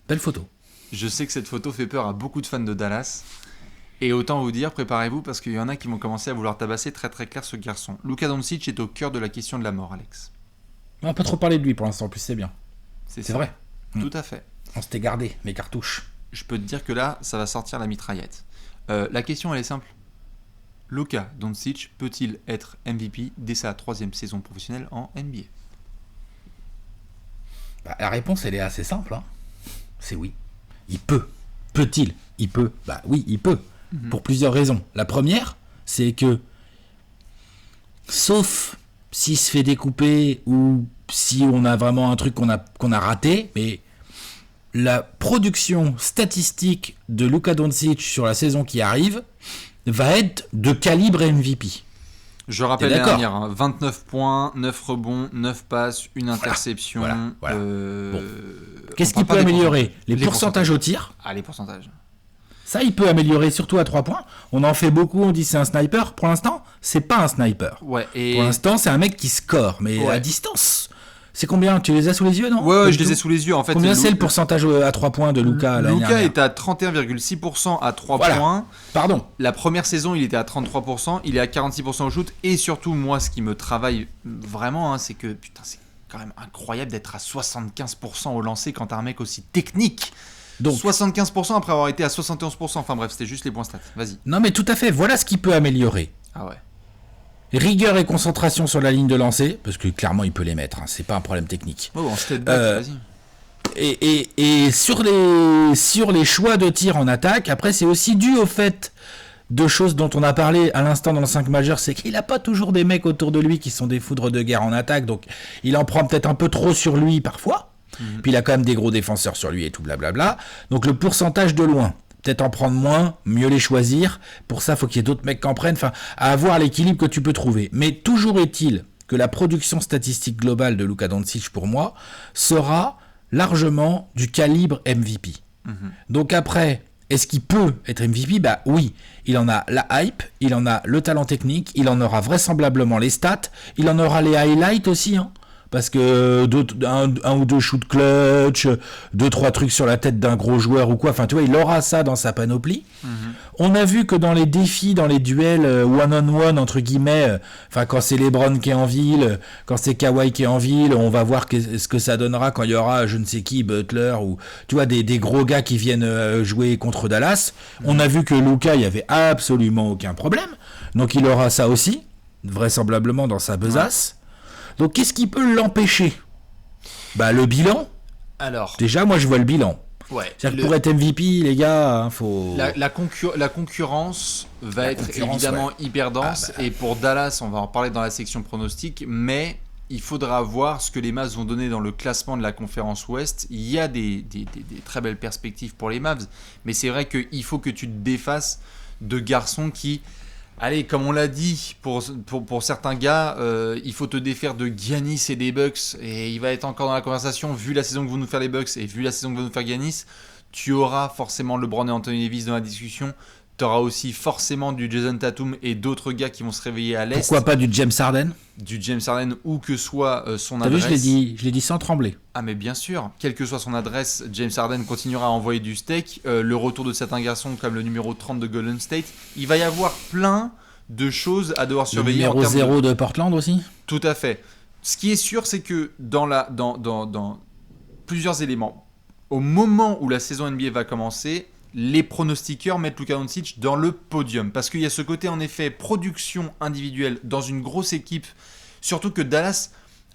Belle photo. Je sais que cette photo fait peur à beaucoup de fans de Dallas. Et autant vous dire, préparez-vous parce qu'il y en a qui vont commencer à vouloir tabasser très très clair ce garçon. Luka Doncic est au cœur de la question de la mort, Alex. On va pas trop parler de lui pour l'instant, en plus c'est bien. C'est vrai. Tout à fait. On s'était gardé mes cartouches. Je peux te dire que là, ça va sortir la mitraillette. La question elle est simple. Luka Doncic peut-il être MVP dès sa 3e saison professionnelle en NBA ? La réponse elle est assez simple. C'est oui. Il peut. Peut-il ? Il peut. Bah oui, il peut. Pour plusieurs raisons. La première, c'est que, sauf s'il se fait découper ou si on a vraiment un truc qu'on a raté, mais la production statistique de Luka Doncic sur la saison qui arrive va être de calibre MVP. Je rappelle l'année dernière, 29 points, 9 rebonds, 9 passes, une interception. Voilà. Bon. Qu'est-ce qu'il peut améliorer ? Les pourcentages au tir. Ah, les pourcentages. Ça, il peut améliorer, surtout à 3 points. On en fait beaucoup, on dit c'est un sniper. Pour l'instant, c'est pas un sniper. Ouais, et... Pour l'instant, c'est un mec qui score, mais à distance. C'est combien ? Tu les as sous les yeux, non ? Ouais, je les ai sous les yeux. En fait, combien c'est le pourcentage à 3 points de Luka l'année dernière ? Luka est à 31,6% à 3 points. Pardon. La première saison, il était à 33%. Il est à 46% au shoot. Et surtout, moi, ce qui me travaille vraiment, c'est que, putain, c'est quand même incroyable d'être à 75% au lancer quand t'as un mec aussi technique. Donc 75% après avoir été à 71%. Enfin bref, c'était juste les points stats. Vas-y. Non, mais tout à fait. Voilà ce qui peut améliorer. Ah ouais. Rigueur et concentration sur la ligne de lancer, parce que clairement il peut les mettre, c'est pas un problème technique. Oh, en step back, vas-y. Et sur les choix de tir en attaque, après c'est aussi dû au fait de choses dont on a parlé à l'instant dans le 5 majeur, c'est qu'il a pas toujours des mecs autour de lui qui sont des foudres de guerre en attaque, donc il en prend peut-être un peu trop sur lui parfois. Puis il a quand même des gros défenseurs sur lui et tout blablabla. Donc le pourcentage de loin. Peut-être en prendre moins, mieux les choisir. Pour ça, il faut qu'il y ait d'autres mecs qui en prennent. Enfin, à avoir l'équilibre que tu peux trouver. Mais toujours est-il que la production statistique globale de Luka Doncic, pour moi, sera largement du calibre MVP. Donc après, est-ce qu'il peut être MVP ? Bah oui, il en a la hype, il en a le talent technique, il en aura vraisemblablement les stats, il en aura les highlights aussi, parce que un ou deux shoots clutch, 2-3 trucs sur la tête d'un gros joueur ou quoi, enfin tu vois, il aura ça dans sa panoplie. On a vu que dans les défis, dans les duels one-on-one, entre guillemets, enfin quand c'est LeBron qui est en ville, quand c'est Kawhi qui est en ville, on va voir ce que ça donnera quand il y aura je ne sais qui, Butler, ou tu vois, des gros gars qui viennent jouer contre Dallas. On a vu que Luka, il n'y avait absolument aucun problème, donc il aura ça aussi, vraisemblablement dans sa besace. Donc qu'est-ce qui peut l'empêcher ? Bah le bilan. Alors. Déjà moi je vois le bilan. Ouais. C'est-à-dire que pour être MVP les gars, faut. La concurrence va être évidemment hyper dense et pour Dallas on va en parler dans la section pronostic, mais il faudra voir ce que les Mavs vont donner dans le classement de la conférence Ouest. Il y a des très belles perspectives pour les Mavs, mais c'est vrai qu'il faut que tu te défasses de garçons qui... Allez, comme on l'a dit, pour certains gars, il faut te défaire de Giannis et des Bucks, et il va être encore dans la conversation, vu la saison que vont nous faire les Bucks, et vu la saison que vont nous faire Giannis, tu auras forcément LeBron et Anthony Davis dans la discussion, tu auras aussi forcément du Jason Tatum et d'autres gars qui vont se réveiller à l'Est. Pourquoi pas du James Harden ? Du James Harden, où que soit son T'as adresse. Vu, je l'ai dit sans trembler. Ah mais bien sûr, quelle que soit son adresse, James Harden continuera à envoyer du steak. Le retour de certains garçons comme le numéro 30 de Golden State. Il va y avoir plein de choses à devoir surveiller. Le numéro 0 de Portland aussi ? Tout à fait. Ce qui est sûr, c'est que dans plusieurs éléments, au moment où la saison NBA va commencer, les pronostiqueurs mettent Luka Doncic dans le podium. Parce qu'il y a ce côté, en effet, production individuelle dans une grosse équipe. Surtout que Dallas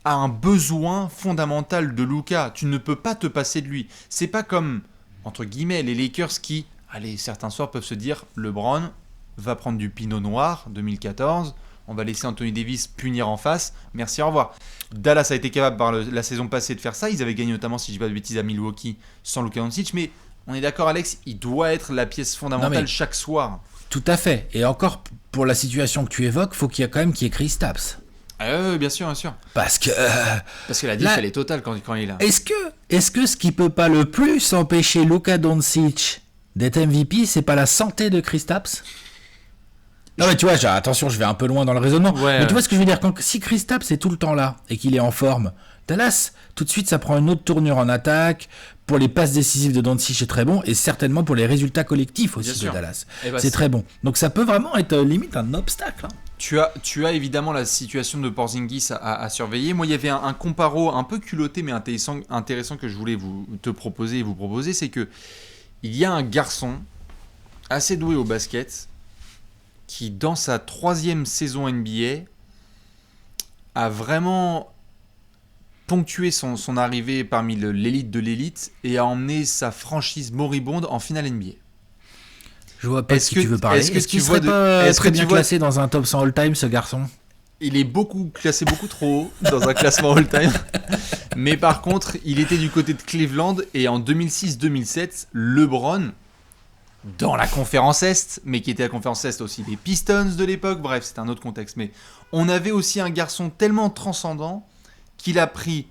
a un besoin fondamental de Luka. Tu ne peux pas te passer de lui. C'est pas comme, entre guillemets, les Lakers qui, allez, certains soirs peuvent se dire, LeBron va prendre du Pinot Noir 2014. On va laisser Anthony Davis punir en face. Merci, au revoir. Dallas a été capable par la saison passée de faire ça. Ils avaient gagné notamment, si je dis pas de bêtises, à Milwaukee sans Luka Doncic. Mais on est d'accord, Alex, il doit être la pièce fondamentale chaque soir. Tout à fait. Et encore, pour la situation que tu évoques, faut qu'il y ait quand même qu'il y ait Kristaps. Bien sûr, bien sûr. Parce que la diff, elle est totale quand il est là. Est-ce que ce qui peut pas le plus empêcher Luka Doncic d'être MVP, c'est pas la santé de Kristaps ? Non mais tu vois, attention, je vais un peu loin dans le raisonnement. Ouais. Mais tu vois ce que je veux dire, si Kristaps est tout le temps là et qu'il est en forme, Dallas, tout de suite, ça prend une autre tournure en attaque. Pour les passes décisives de Doncic, c'est très bon. Et certainement pour les résultats collectifs aussi de Dallas. C'est très bon. Donc ça peut vraiment être limite un obstacle. Tu as évidemment la situation de Porzingis à surveiller. Moi, il y avait un comparo un peu culotté mais intéressant que je voulais vous proposer. C'est que il y a un garçon assez doué au basket qui, dans sa 3e saison NBA, a vraiment ponctué son arrivée parmi l'élite de l'élite et a emmené sa franchise moribonde en finale NBA. Je vois pas de qui tu veux parler. Est-ce qu'il serait pas très bien classé dans un top 100 all-time, ce garçon ? il est classé beaucoup trop haut dans un classement all-time. Mais par contre, il était du côté de Cleveland et en 2006-2007, LeBron, dans la conférence Est, mais qui était la conférence Est aussi des Pistons de l'époque, bref, c'était un autre contexte. Mais on avait aussi un garçon tellement transcendant qu'il a pris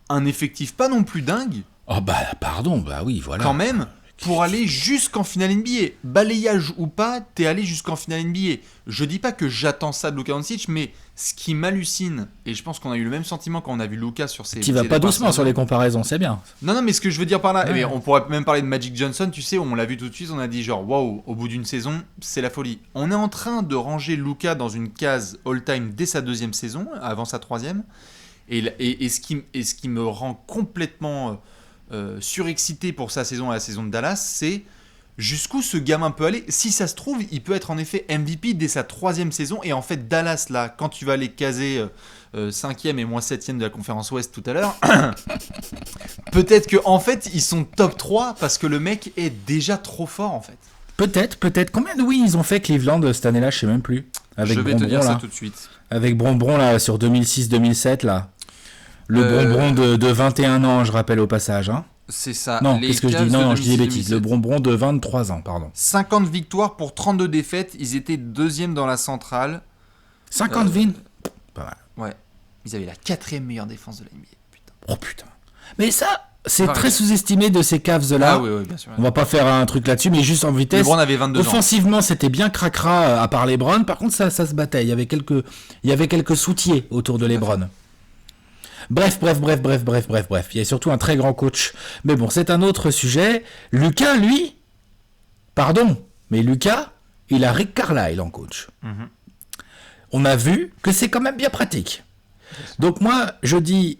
un effectif pas non plus dingue. Oh bah pardon, bah oui, voilà. Quand même, pour aller jusqu'en finale NBA. Balayage ou pas, t'es allé jusqu'en finale NBA. Je dis pas que j'attends ça de Luka Doncic, mais ce qui m'hallucine, et je pense qu'on a eu le même sentiment quand on a vu Luka sur ses... Tu vas pas doucement sur les comparaisons, c'est bien. Non, mais ce que je veux dire par là, Ouais. on pourrait même parler de Magic Johnson, tu sais, on l'a vu tout de suite, on a dit genre, waouh, au bout d'une saison, c'est la folie. On est en train de ranger Luka dans une case all-time dès sa 2e saison, avant sa 3e, et ce qui me rend complètement surexcité pour sa saison et la saison de Dallas, c'est jusqu'où ce gamin peut aller. Si ça se trouve, il peut être en effet MVP dès sa 3e saison, et en fait Dallas, là, quand tu vas les caser 5e et moins 7e de la conférence Ouest tout à l'heure, peut-être que en fait ils sont top 3 parce que le mec est déjà trop fort en fait. Peut-être. Combien de wins ils ont fait Cleveland cette année-là, je sais même plus. Avec Je vais te dire là. ça tout de suite. Avec Brombron là sur 2006-2007 là. Le Brombron de 21 ans, je rappelle au passage. Hein. C'est ça. Non, Les qu'est-ce que je Cavs dis ? de Non, je dis des 2006, bêtises. Le Brombron de 23 ans, pardon. 50 victoires pour 32 défaites. Ils étaient 2e dans la centrale. 50 wins. Pas mal. Ouais. Ils avaient la 4e meilleure défense de la NBA. Putain. Oh putain. Mais ça, c'est Ouais. très sous-estimé de ces Cavs-là. Ah oui, bien sûr. On va pas faire un truc là-dessus, mais juste en vitesse. LeBron avait 22 ans. Offensivement, c'était bien cracra à part LeBron. Par contre, ça se battait. Il y avait quelques soutiers autour de LeBron. Bref. Il y a surtout un très grand coach. Mais bon, c'est un autre sujet. Luka, lui, pardon, mais Luka, il a Rick Carlisle en coach. Mhm. On a vu que c'est quand même bien pratique. Donc moi, je dis,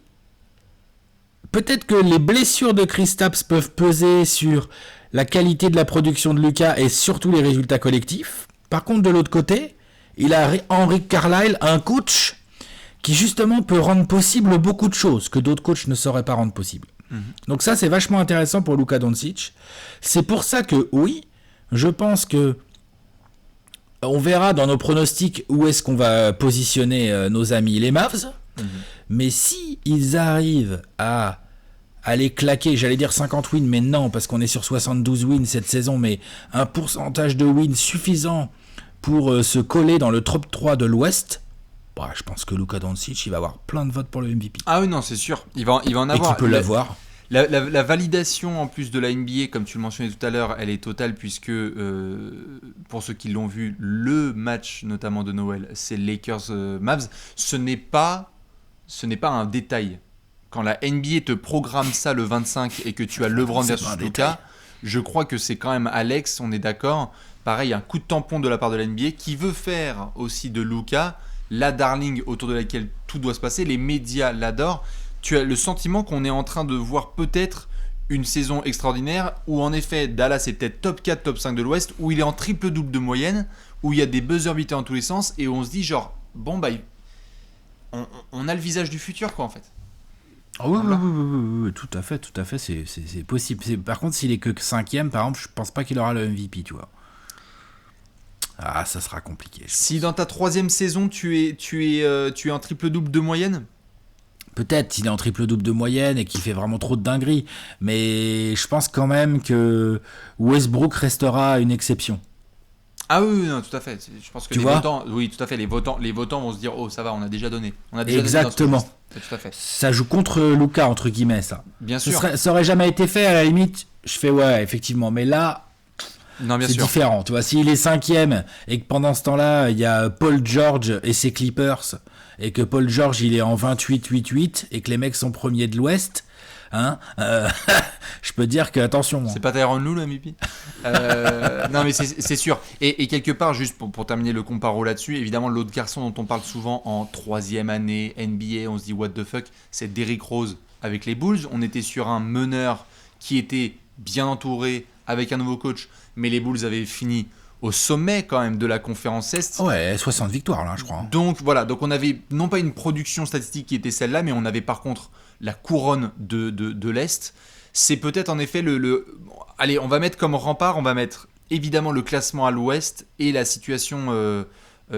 peut-être que les blessures de Kristaps peuvent peser sur la qualité de la production de Luka et surtout les résultats collectifs. Par contre, de l'autre côté, il a Henry Carlisle, un coach qui justement peut rendre possible beaucoup de choses que d'autres coachs ne sauraient pas rendre possible. Donc ça, c'est vachement intéressant pour Luka Doncic. C'est pour ça que, oui, je pense que on verra dans nos pronostics où est-ce qu'on va positionner nos amis les Mavs. Mais si ils arrivent à aller claquer, j'allais dire 50 wins, mais non, parce qu'on est sur 72 wins cette saison, mais un pourcentage de wins suffisant pour se coller dans le top 3 de l'Ouest, bah, je pense que Luka Doncic, il va avoir plein de votes pour le MVP. Ah oui, non, c'est sûr. Il va en Et avoir. qui peut l'avoir. La validation en plus de la NBA, comme tu le mentionnais tout à l'heure, elle est totale puisque, pour ceux qui l'ont vu, le match notamment de Noël, c'est Lakers-Mavs. Ce n'est pas un détail. Quand la NBA te programme ça le 25 et que tu as LeBron C'est versus pas un Luka, détail. je crois que c'est quand même Alex, on est d'accord. Pareil, un coup de tampon de la part de la NBA qui veut faire aussi de Luka la darling autour de laquelle tout doit se passer. Les médias l'adorent. Tu as le sentiment qu'on est en train de voir peut-être une saison extraordinaire où en effet Dallas est peut-être top 4, top 5 de l'Ouest, où il est en triple-double de moyenne, où il y a des buzzer beaters dans tous les sens et où on se dit genre, bon bah, on a le visage du futur quoi en fait. Ah oui, tout à fait, c'est possible. Par contre, s'il est que 5ème, par exemple, je pense pas qu'il aura le MVP, tu vois. Ah, ça sera compliqué. Si dans ta 3e saison tu es en triple-double de moyenne, peut-être s'il est en triple-double de moyenne et qu'il fait vraiment trop de dingueries, mais je pense quand même que Westbrook restera une exception. ah oui, non, tout à fait. Je pense que Tu les vois votants, oui, tout à fait, les votants vont se dire, oh, ça va, on a déjà donné. Exactement. Donné dans ce tout à fait. Ça joue contre Luka, entre guillemets, ça. Bien sûr. Ça aurait jamais été fait, à la limite, je fais ouais, effectivement, mais là, Non, bien c'est sûr. différent. Tu vois, s'il est 5ème et que pendant ce temps-là, il y a Paul George et ses Clippers, et que Paul George, il est en 28-8-8, et que les mecs sont premiers de l'Ouest, hein, je peux dire que, attention. C'est pas Tyronn Lue le MVP. Non mais c'est sûr. Et quelque part, juste pour terminer le comparo là-dessus, évidemment l'autre garçon dont on parle souvent en 3e année NBA, on se dit what the fuck, c'est Derrick Rose avec les Bulls. On était sur un meneur qui était bien entouré avec un nouveau coach, mais les Bulls avaient fini au sommet quand même de la conférence Est. Ouais, 60 victoires là, je crois. Donc voilà, donc on avait non pas une production statistique qui était celle-là, mais on avait par contre la couronne de l'Est. C'est peut-être en effet Allez, on va mettre comme rempart, on va mettre évidemment le classement à l'Ouest et la situation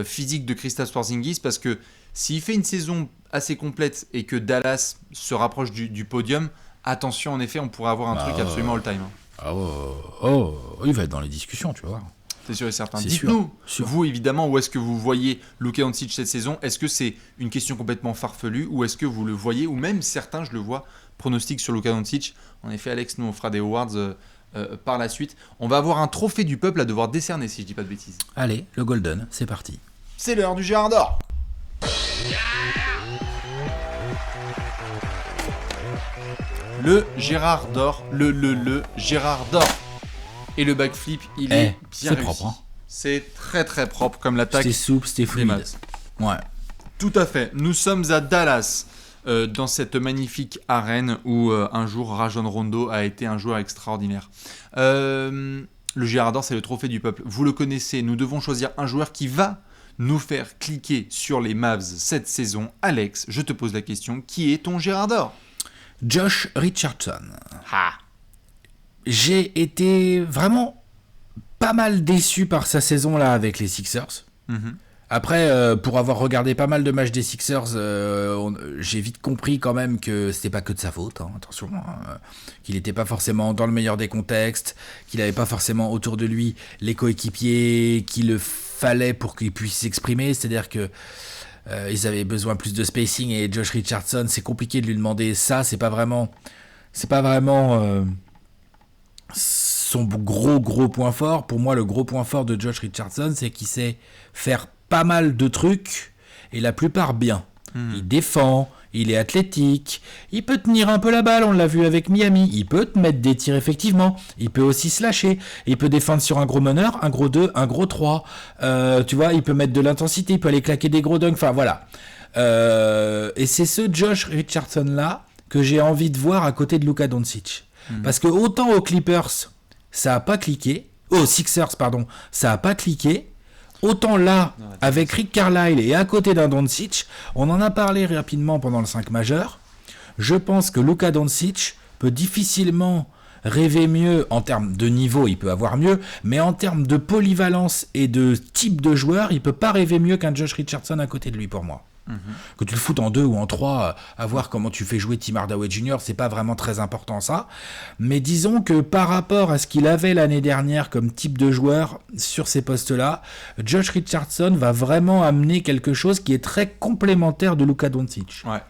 physique de Kristaps Porzingis, parce que S'il fait une saison assez complète et que Dallas se rapproche du podium, attention, en effet, on pourrait avoir un truc absolument all-time. Il va être dans les discussions, tu vois. C'est sûr et certain. C'est Dites-nous, sûr. vous évidemment, où est-ce que vous voyez Luka Doncic cette saison ? Est-ce que c'est une question complètement farfelue ou est-ce que vous le voyez, ou même certains, je le vois, pronostiquent sur Luka Doncic ? En effet, Alex, nous on fera des awards par la suite. On va avoir un trophée du peuple à devoir décerner, si je dis pas de bêtises. Allez, le Golden, c'est parti. C'est l'heure du Gérard d'or. Le Gérard d'or, le Gérard d'or. Et le backflip, il est bien c'est réussi. propre, hein. C'est très très propre comme l'attaque. C'était souple, c'était fluide. Ouais. Tout à fait. Nous sommes à Dallas, dans cette magnifique arène où un jour Rajon Rondo a été un joueur extraordinaire. Le Gérard d'or, c'est le trophée du peuple. Vous le connaissez, nous devons choisir un joueur qui va nous faire cliquer sur les Mavs cette saison. Alex, je te pose la question, qui est ton Gérard d'or ? Josh Richardson. J'ai été vraiment pas mal déçu par sa saison là avec les Sixers. Après, pour avoir regardé pas mal de matchs des Sixers, j'ai vite compris quand même que c'était pas que de sa faute, hein, attention, qu'il n'était pas forcément dans le meilleur des contextes, qu'il n'avait pas forcément autour de lui les coéquipiers qu'il le fallait pour qu'il puisse s'exprimer, c'est-à-dire que ils avaient besoin plus de spacing et Josh Richardson, c'est compliqué de lui demander ça, c'est pas vraiment son gros point fort. Pour moi, le gros point fort de Josh Richardson, c'est qu'il sait faire pas mal de trucs et la plupart bien. Il défend, il est athlétique, il peut tenir un peu la balle, on l'a vu avec Miami, il peut te mettre des tirs effectivement, il peut aussi se lâcher, il peut défendre sur un gros meneur, un gros 2, un gros 3, tu vois, il peut mettre de l'intensité, il peut aller claquer des gros dunks, enfin voilà. Et c'est ce Josh Richardson là que j'ai envie de voir à côté de Luka Doncic. Parce que autant aux Clippers, ça a pas cliqué, aux Sixers pardon, ça a pas cliqué, autant là, avec Rick Carlisle et à côté d'un Doncic, on en a parlé rapidement pendant le 5 majeur, je pense que Luka Doncic peut difficilement rêver mieux en termes de niveau, il peut avoir mieux, mais en termes de polyvalence et de type de joueur, il peut pas rêver mieux qu'un Josh Richardson à côté de lui pour moi. Que tu le foutes en 2 ou en 3, à voir comment tu fais jouer Tim Hardaway Jr., c'est pas vraiment très important ça. Mais disons que par rapport à ce qu'il avait l'année dernière comme type de joueur sur ces postes-là, Josh Richardson va vraiment amener quelque chose qui est très complémentaire de Luka Doncic. Ouais.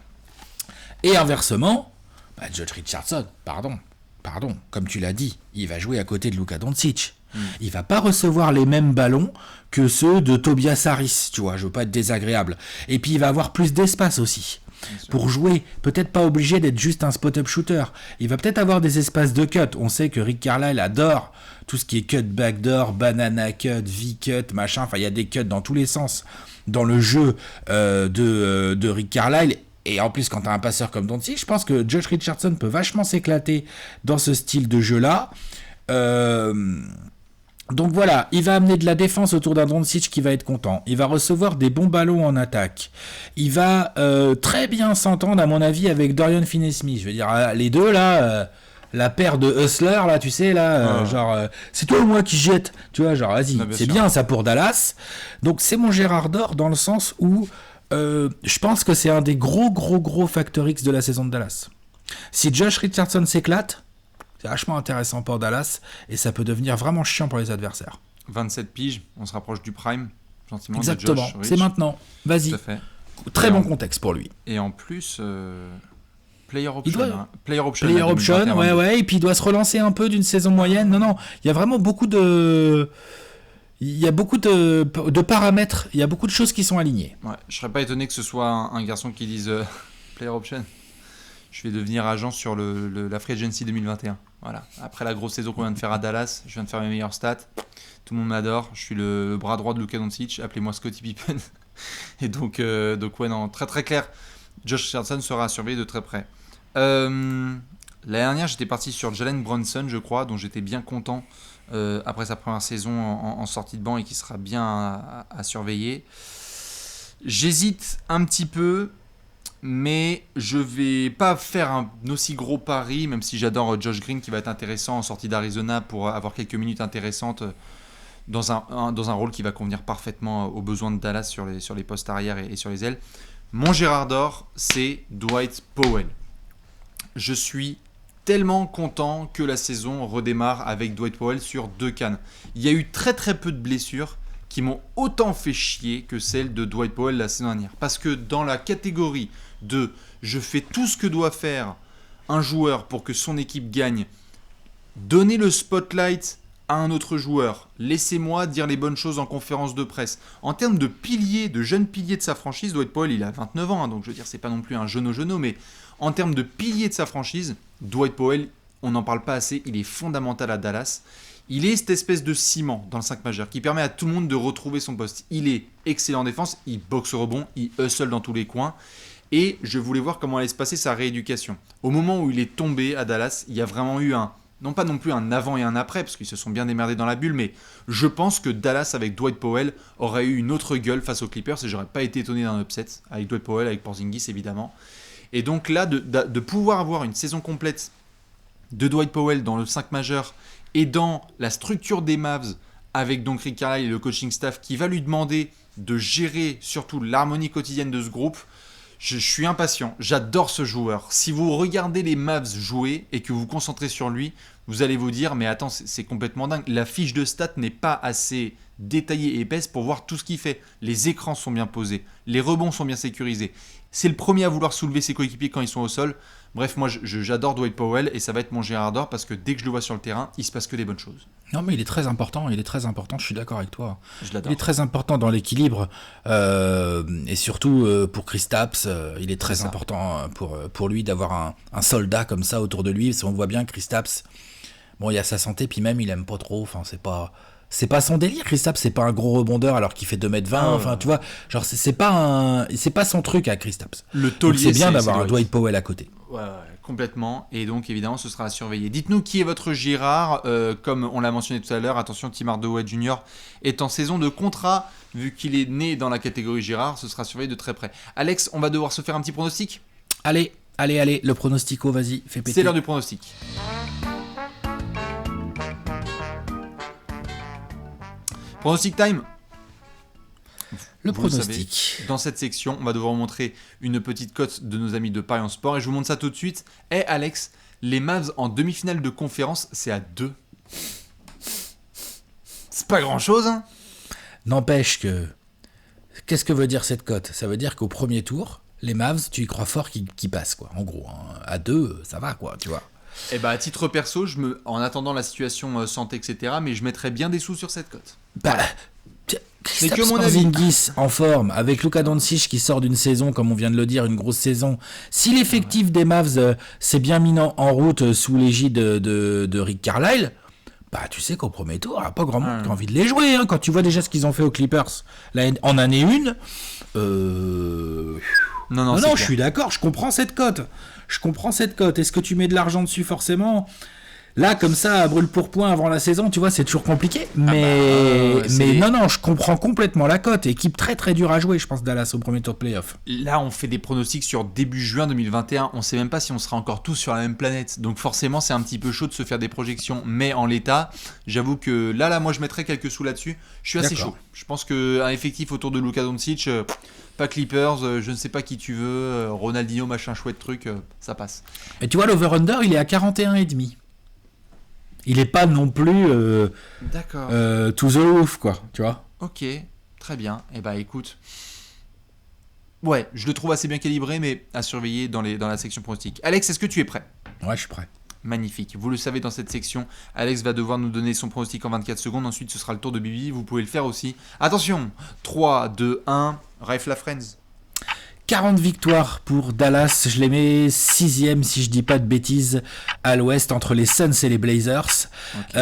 Et inversement, Josh Richardson, pardon, comme tu l'as dit, il va jouer à côté de Luka Doncic. Il va pas recevoir les mêmes ballons que ceux de Tobias Harris, tu vois, je veux pas être désagréable. Et puis il va avoir plus d'espace aussi pour jouer, peut-être pas obligé d'être juste un spot-up shooter. Il va peut-être avoir des espaces de cut. On sait que Rick Carlisle adore tout ce qui est cut backdoor, banana cut, V-cut, machin, enfin il y a des cuts dans tous les sens dans le jeu de Rick Carlisle. Et en plus, quand tu as un passeur comme Doncic, je pense que Josh Richardson peut vachement s'éclater dans ce style de jeu-là. Donc voilà, il va amener de la défense autour d'un Doncic qui va être content. Il va recevoir des bons ballons en attaque. Il va très bien s'entendre, à mon avis, avec Dorian Finney-Smith. Je veux dire, les deux là, la paire de hustlers là, tu sais là, c'est toi ou moi qui jette. Tu vois, genre vas-y, c'est sûr. Bien ça pour Dallas. Donc c'est mon Gérard d'or dans le sens où je pense que c'est un des gros facteurs X de la saison de Dallas. Si Josh Richardson s'éclate, c'est vachement intéressant pour Dallas et ça peut devenir vraiment chiant pour les adversaires. 27 piges, on se rapproche du prime, gentiment. Exactement, de Josh Rich. C'est maintenant. Vas-y. Tout à fait. Très bon contexte pour lui. Et en plus, player option. Player option, ouais. Et puis il doit se relancer un peu d'une saison moyenne. Non, il y a vraiment beaucoup de... Il y a beaucoup de paramètres, il y a beaucoup de choses qui sont alignées. Ouais, je serais pas étonné que ce soit un garçon qui dise player option. Je vais devenir agent sur la Free Agency 2021. Voilà. Après la grosse saison qu'on vient de faire à Dallas, je viens de faire mes meilleures stats. Tout le monde m'adore. Je suis le bras droit de Luka Doncic. Appelez-moi Scottie Pippen. Et donc ouais, non, très très clair. Josh Richardson sera à surveiller de très près. L'année dernière, j'étais parti sur Jalen Brunson, je crois, dont j'étais bien content après sa première saison en sortie de banc et qui sera bien à surveiller. J'hésite un petit peu. Mais je vais pas faire un aussi gros pari, même si j'adore Josh Green qui va être intéressant en sortie d'Arizona pour avoir quelques minutes intéressantes dans un rôle qui va convenir parfaitement aux besoins de Dallas sur les postes arrière et sur les ailes. Mon Gérard d'or, c'est Dwight Powell. Je suis tellement content que la saison redémarre avec Dwight Powell sur 2 cannes. Il y a eu très très peu de blessures qui m'ont autant fait chier que celle de Dwight Powell la saison dernière. Parce que dans la catégorie de je fais tout ce que doit faire un joueur pour que son équipe gagne, donner le spotlight à un autre joueur, laissez-moi dire les bonnes choses en conférence de presse. En termes de piliers, de jeunes piliers de sa franchise, Dwight Powell il a 29 ans, donc je veux dire c'est pas non plus un jeuno, mais en termes de piliers de sa franchise, Dwight Powell, on n'en parle pas assez, il est fondamental à Dallas. Il est cette espèce de ciment dans le 5 majeur qui permet à tout le monde de retrouver son poste. Il est excellent en défense, il boxe au rebond, il hustle dans tous les coins. Et je voulais voir comment allait se passer sa rééducation. Au moment où il est tombé à Dallas, il y a vraiment eu non pas non plus un avant et un après, parce qu'ils se sont bien démerdés dans la bulle, mais je pense que Dallas avec Dwight Powell aurait eu une autre gueule face aux Clippers et j'aurais pas été étonné d'un upset avec Dwight Powell, avec Porzingis évidemment. Et donc là, de pouvoir avoir une saison complète de Dwight Powell dans le 5 majeur et dans la structure des Mavs avec donc Rick Carlisle et le coaching staff qui va lui demander de gérer surtout l'harmonie quotidienne de ce groupe, je suis impatient, j'adore ce joueur. Si vous regardez les Mavs jouer et que vous vous concentrez sur lui, vous allez vous dire mais attends, c'est complètement dingue. La fiche de stats n'est pas assez détaillée et épaisse pour voir tout ce qu'il fait. Les écrans sont bien posés, les rebonds sont bien sécurisés. C'est le premier à vouloir soulever ses coéquipiers quand ils sont au sol. Bref, moi j'adore Dwight Powell et ça va être mon Gérard d'or parce que dès que je le vois sur le terrain, il se passe que des bonnes choses. Non mais il est très important, je suis d'accord avec toi. Je l'adore. Il est très important dans l'équilibre et surtout pour Kristaps, il est très important pour lui d'avoir un soldat comme ça autour de lui. On voit bien Kristaps, bon il y a sa santé puis même il aime pas trop, enfin c'est pas son délire, Kristaps, c'est pas un gros rebondeur alors qu'il fait 2m20, enfin tu vois, genre c'est pas son truc à Kristaps. Le taulier, c'est bien d'avoir un Dwight Powell à côté. Ouais, complètement. Et donc, évidemment, ce sera à surveiller. Dites-nous qui est votre Girard. Comme on l'a mentionné tout à l'heure, attention, Tim Hardaway Jr. est en saison de contrat. Vu qu'il est né dans la catégorie Girard, ce sera surveillé de très près. Alex, on va devoir se faire un petit pronostic. Allez, le pronostico, vas-y, fais péter. C'est l'heure du pronostic. Pronostic time. Le pronostic. Savez, dans cette section, on va devoir vous montrer une petite cote de nos amis de Paris en Sport et je vous montre ça tout de suite. Alex, les Mavs en demi-finale de conférence, c'est à 2. C'est pas grand-chose, hein. N'empêche que... Qu'est-ce que veut dire cette cote ? Ça veut dire qu'au premier tour, les Mavs, tu y crois fort qu'ils passent, quoi. En gros, hein. À 2, ça va, quoi, tu vois. Eh bah, à titre perso, en attendant la situation santé, etc., mais je mettrais bien des sous sur cette cote. Bah... C'est que mon Porzingis en forme, avec Luka Doncic qui sort d'une saison, comme on vient de le dire, une grosse saison. Si l'effectif des Mavs s'est bien mis en route sous l'égide de Rick Carlisle, bah tu sais qu'au premier tour, il n'y a pas grand monde qui a envie de les jouer. Hein, quand tu vois déjà ce qu'ils ont fait aux Clippers en année 1, non, je suis d'accord, je comprends cette cote. Est-ce que tu mets de l'argent dessus forcément ? Là, comme ça, à brûle pour point avant la saison, tu vois, c'est toujours compliqué. Mais non, je comprends complètement la cote. Équipe très très dure à jouer, je pense, Dallas au premier tour de playoff. Là, on fait des pronostics sur début juin 2021. On sait même pas si on sera encore tous sur la même planète. Donc forcément, c'est un petit peu chaud de se faire des projections. Mais en l'état, j'avoue que là, moi, je mettrais quelques sous là-dessus. Je suis assez chaud. Je pense qu'un effectif autour de Luka Doncic, pas Clippers, je ne sais pas qui tu veux, Ronaldinho, machin chouette truc, ça passe. Et tu vois, l'over-under, il est à 41,5. Il est pas non plus to the roof, quoi, tu vois. Ok, très bien. Eh bah écoute, ouais, je le trouve assez bien calibré, mais à surveiller dans la section pronostic. Alex, est-ce que tu es prêt ? Ouais, je suis prêt. Magnifique. Vous le savez, dans cette section, Alex va devoir nous donner son pronostic en 24 secondes. Ensuite, ce sera le tour de Bibi. Vous pouvez le faire aussi. Attention, 3, 2, 1, Raif la Friends. 40 victoires pour Dallas, je les mets 6e si je dis pas de bêtises à l'ouest entre les Suns et les Blazers. Okay.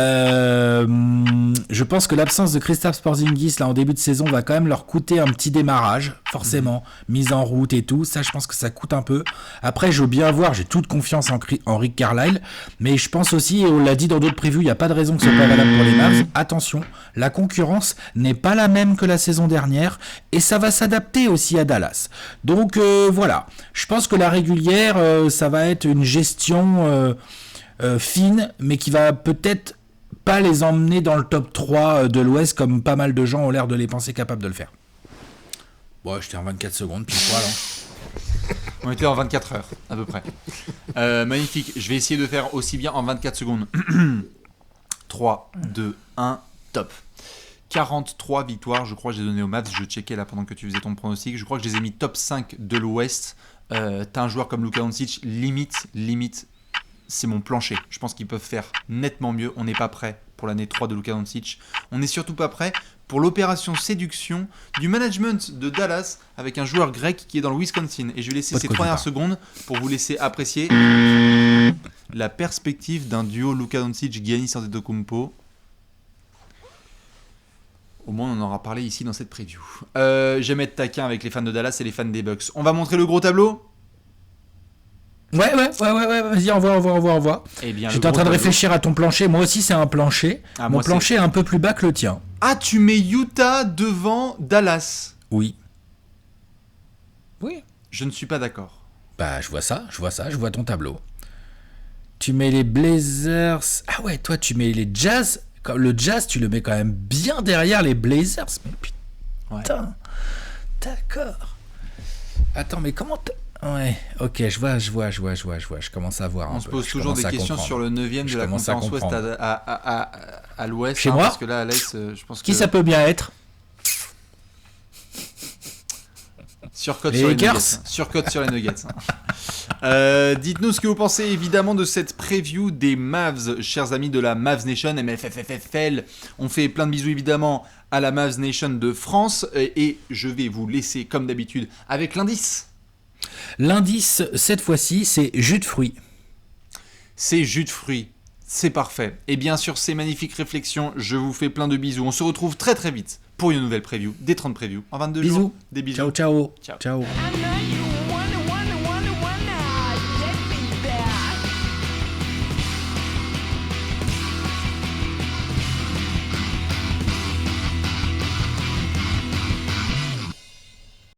Je pense que l'absence de Kristaps Porzingis là en début de saison va quand même leur coûter un petit démarrage, forcément, mise en route et tout. Ça, je pense que ça coûte un peu. Après, je veux bien voir, j'ai toute confiance en Rick Carlisle, mais je pense aussi, et on l'a dit dans d'autres prévus, il n'y a pas de raison que ce soit pas valable pour les Mavs. Attention, la concurrence n'est pas la même que la saison dernière et ça va s'adapter aussi à Dallas. Donc voilà, je pense que la régulière, ça va être une gestion fine, mais qui va peut-être pas les emmener dans le top 3 de l'Ouest, comme pas mal de gens ont l'air de les penser capables de le faire. Bon, j'étais en 24 secondes, puis poil. Hein. On était en 24 heures, à peu près. Magnifique. Je vais essayer de faire aussi bien en 24 secondes. 3, 2, 1, top. 43 victoires, je crois que j'ai donné aux Mavs. Je checkais là pendant que tu faisais ton pronostic. Je crois que je les ai mis top 5 de l'Ouest. T'as un joueur comme Luka Doncic, limite, c'est mon plancher. Je pense qu'ils peuvent faire nettement mieux. On n'est pas prêt pour l'année 3 de Luka Doncic. On n'est surtout pas prêt pour l'opération séduction du management de Dallas avec un joueur grec qui est dans le Wisconsin. Et je vais laisser ces 3 dernières secondes pour vous laisser apprécier la perspective d'un duo Luka Doncic-Giannis Antetokounmpo. Au moins, on en aura parlé ici dans cette preview. J'aime être taquin avec les fans de Dallas et les fans des Bucks. On va montrer le gros tableau ? Ouais, vas-y, envoie. Eh bien, j'étais en train de réfléchir à ton plancher. Moi aussi, c'est un plancher. Mon plancher est un peu plus bas que le tien. Ah, tu mets Utah devant Dallas ? Oui. Je ne suis pas d'accord. Bah, je vois ton tableau. Tu mets les Blazers. Ah ouais, toi, tu mets les Jazz. Le Jazz, tu le mets quand même bien derrière les Blazers. Mais putain. Ouais. D'accord. Attends, mais comment Ouais, ok, je vois. Je commence à voir. On se pose toujours des questions sur le 9ème de la conférence Ouest à l'Ouest. Chez moi parce que là, Alex, je pense que... Qui ça peut bien être? Surcote sur les Nuggets. Surcote sur les Nuggets. Dites-nous ce que vous pensez évidemment de cette preview des Mavs, chers amis de la Mavs Nation, MFFFL. On fait plein de bisous évidemment à la Mavs Nation de France et je vais vous laisser comme d'habitude avec l'indice. L'indice, cette fois-ci, c'est jus de fruits. C'est jus de fruits. C'est parfait. Et bien sûr, ces magnifiques réflexions, je vous fais plein de bisous. On se retrouve très très vite pour une nouvelle preview, des 30 previews en 22 jours. Des bisous. Ciao.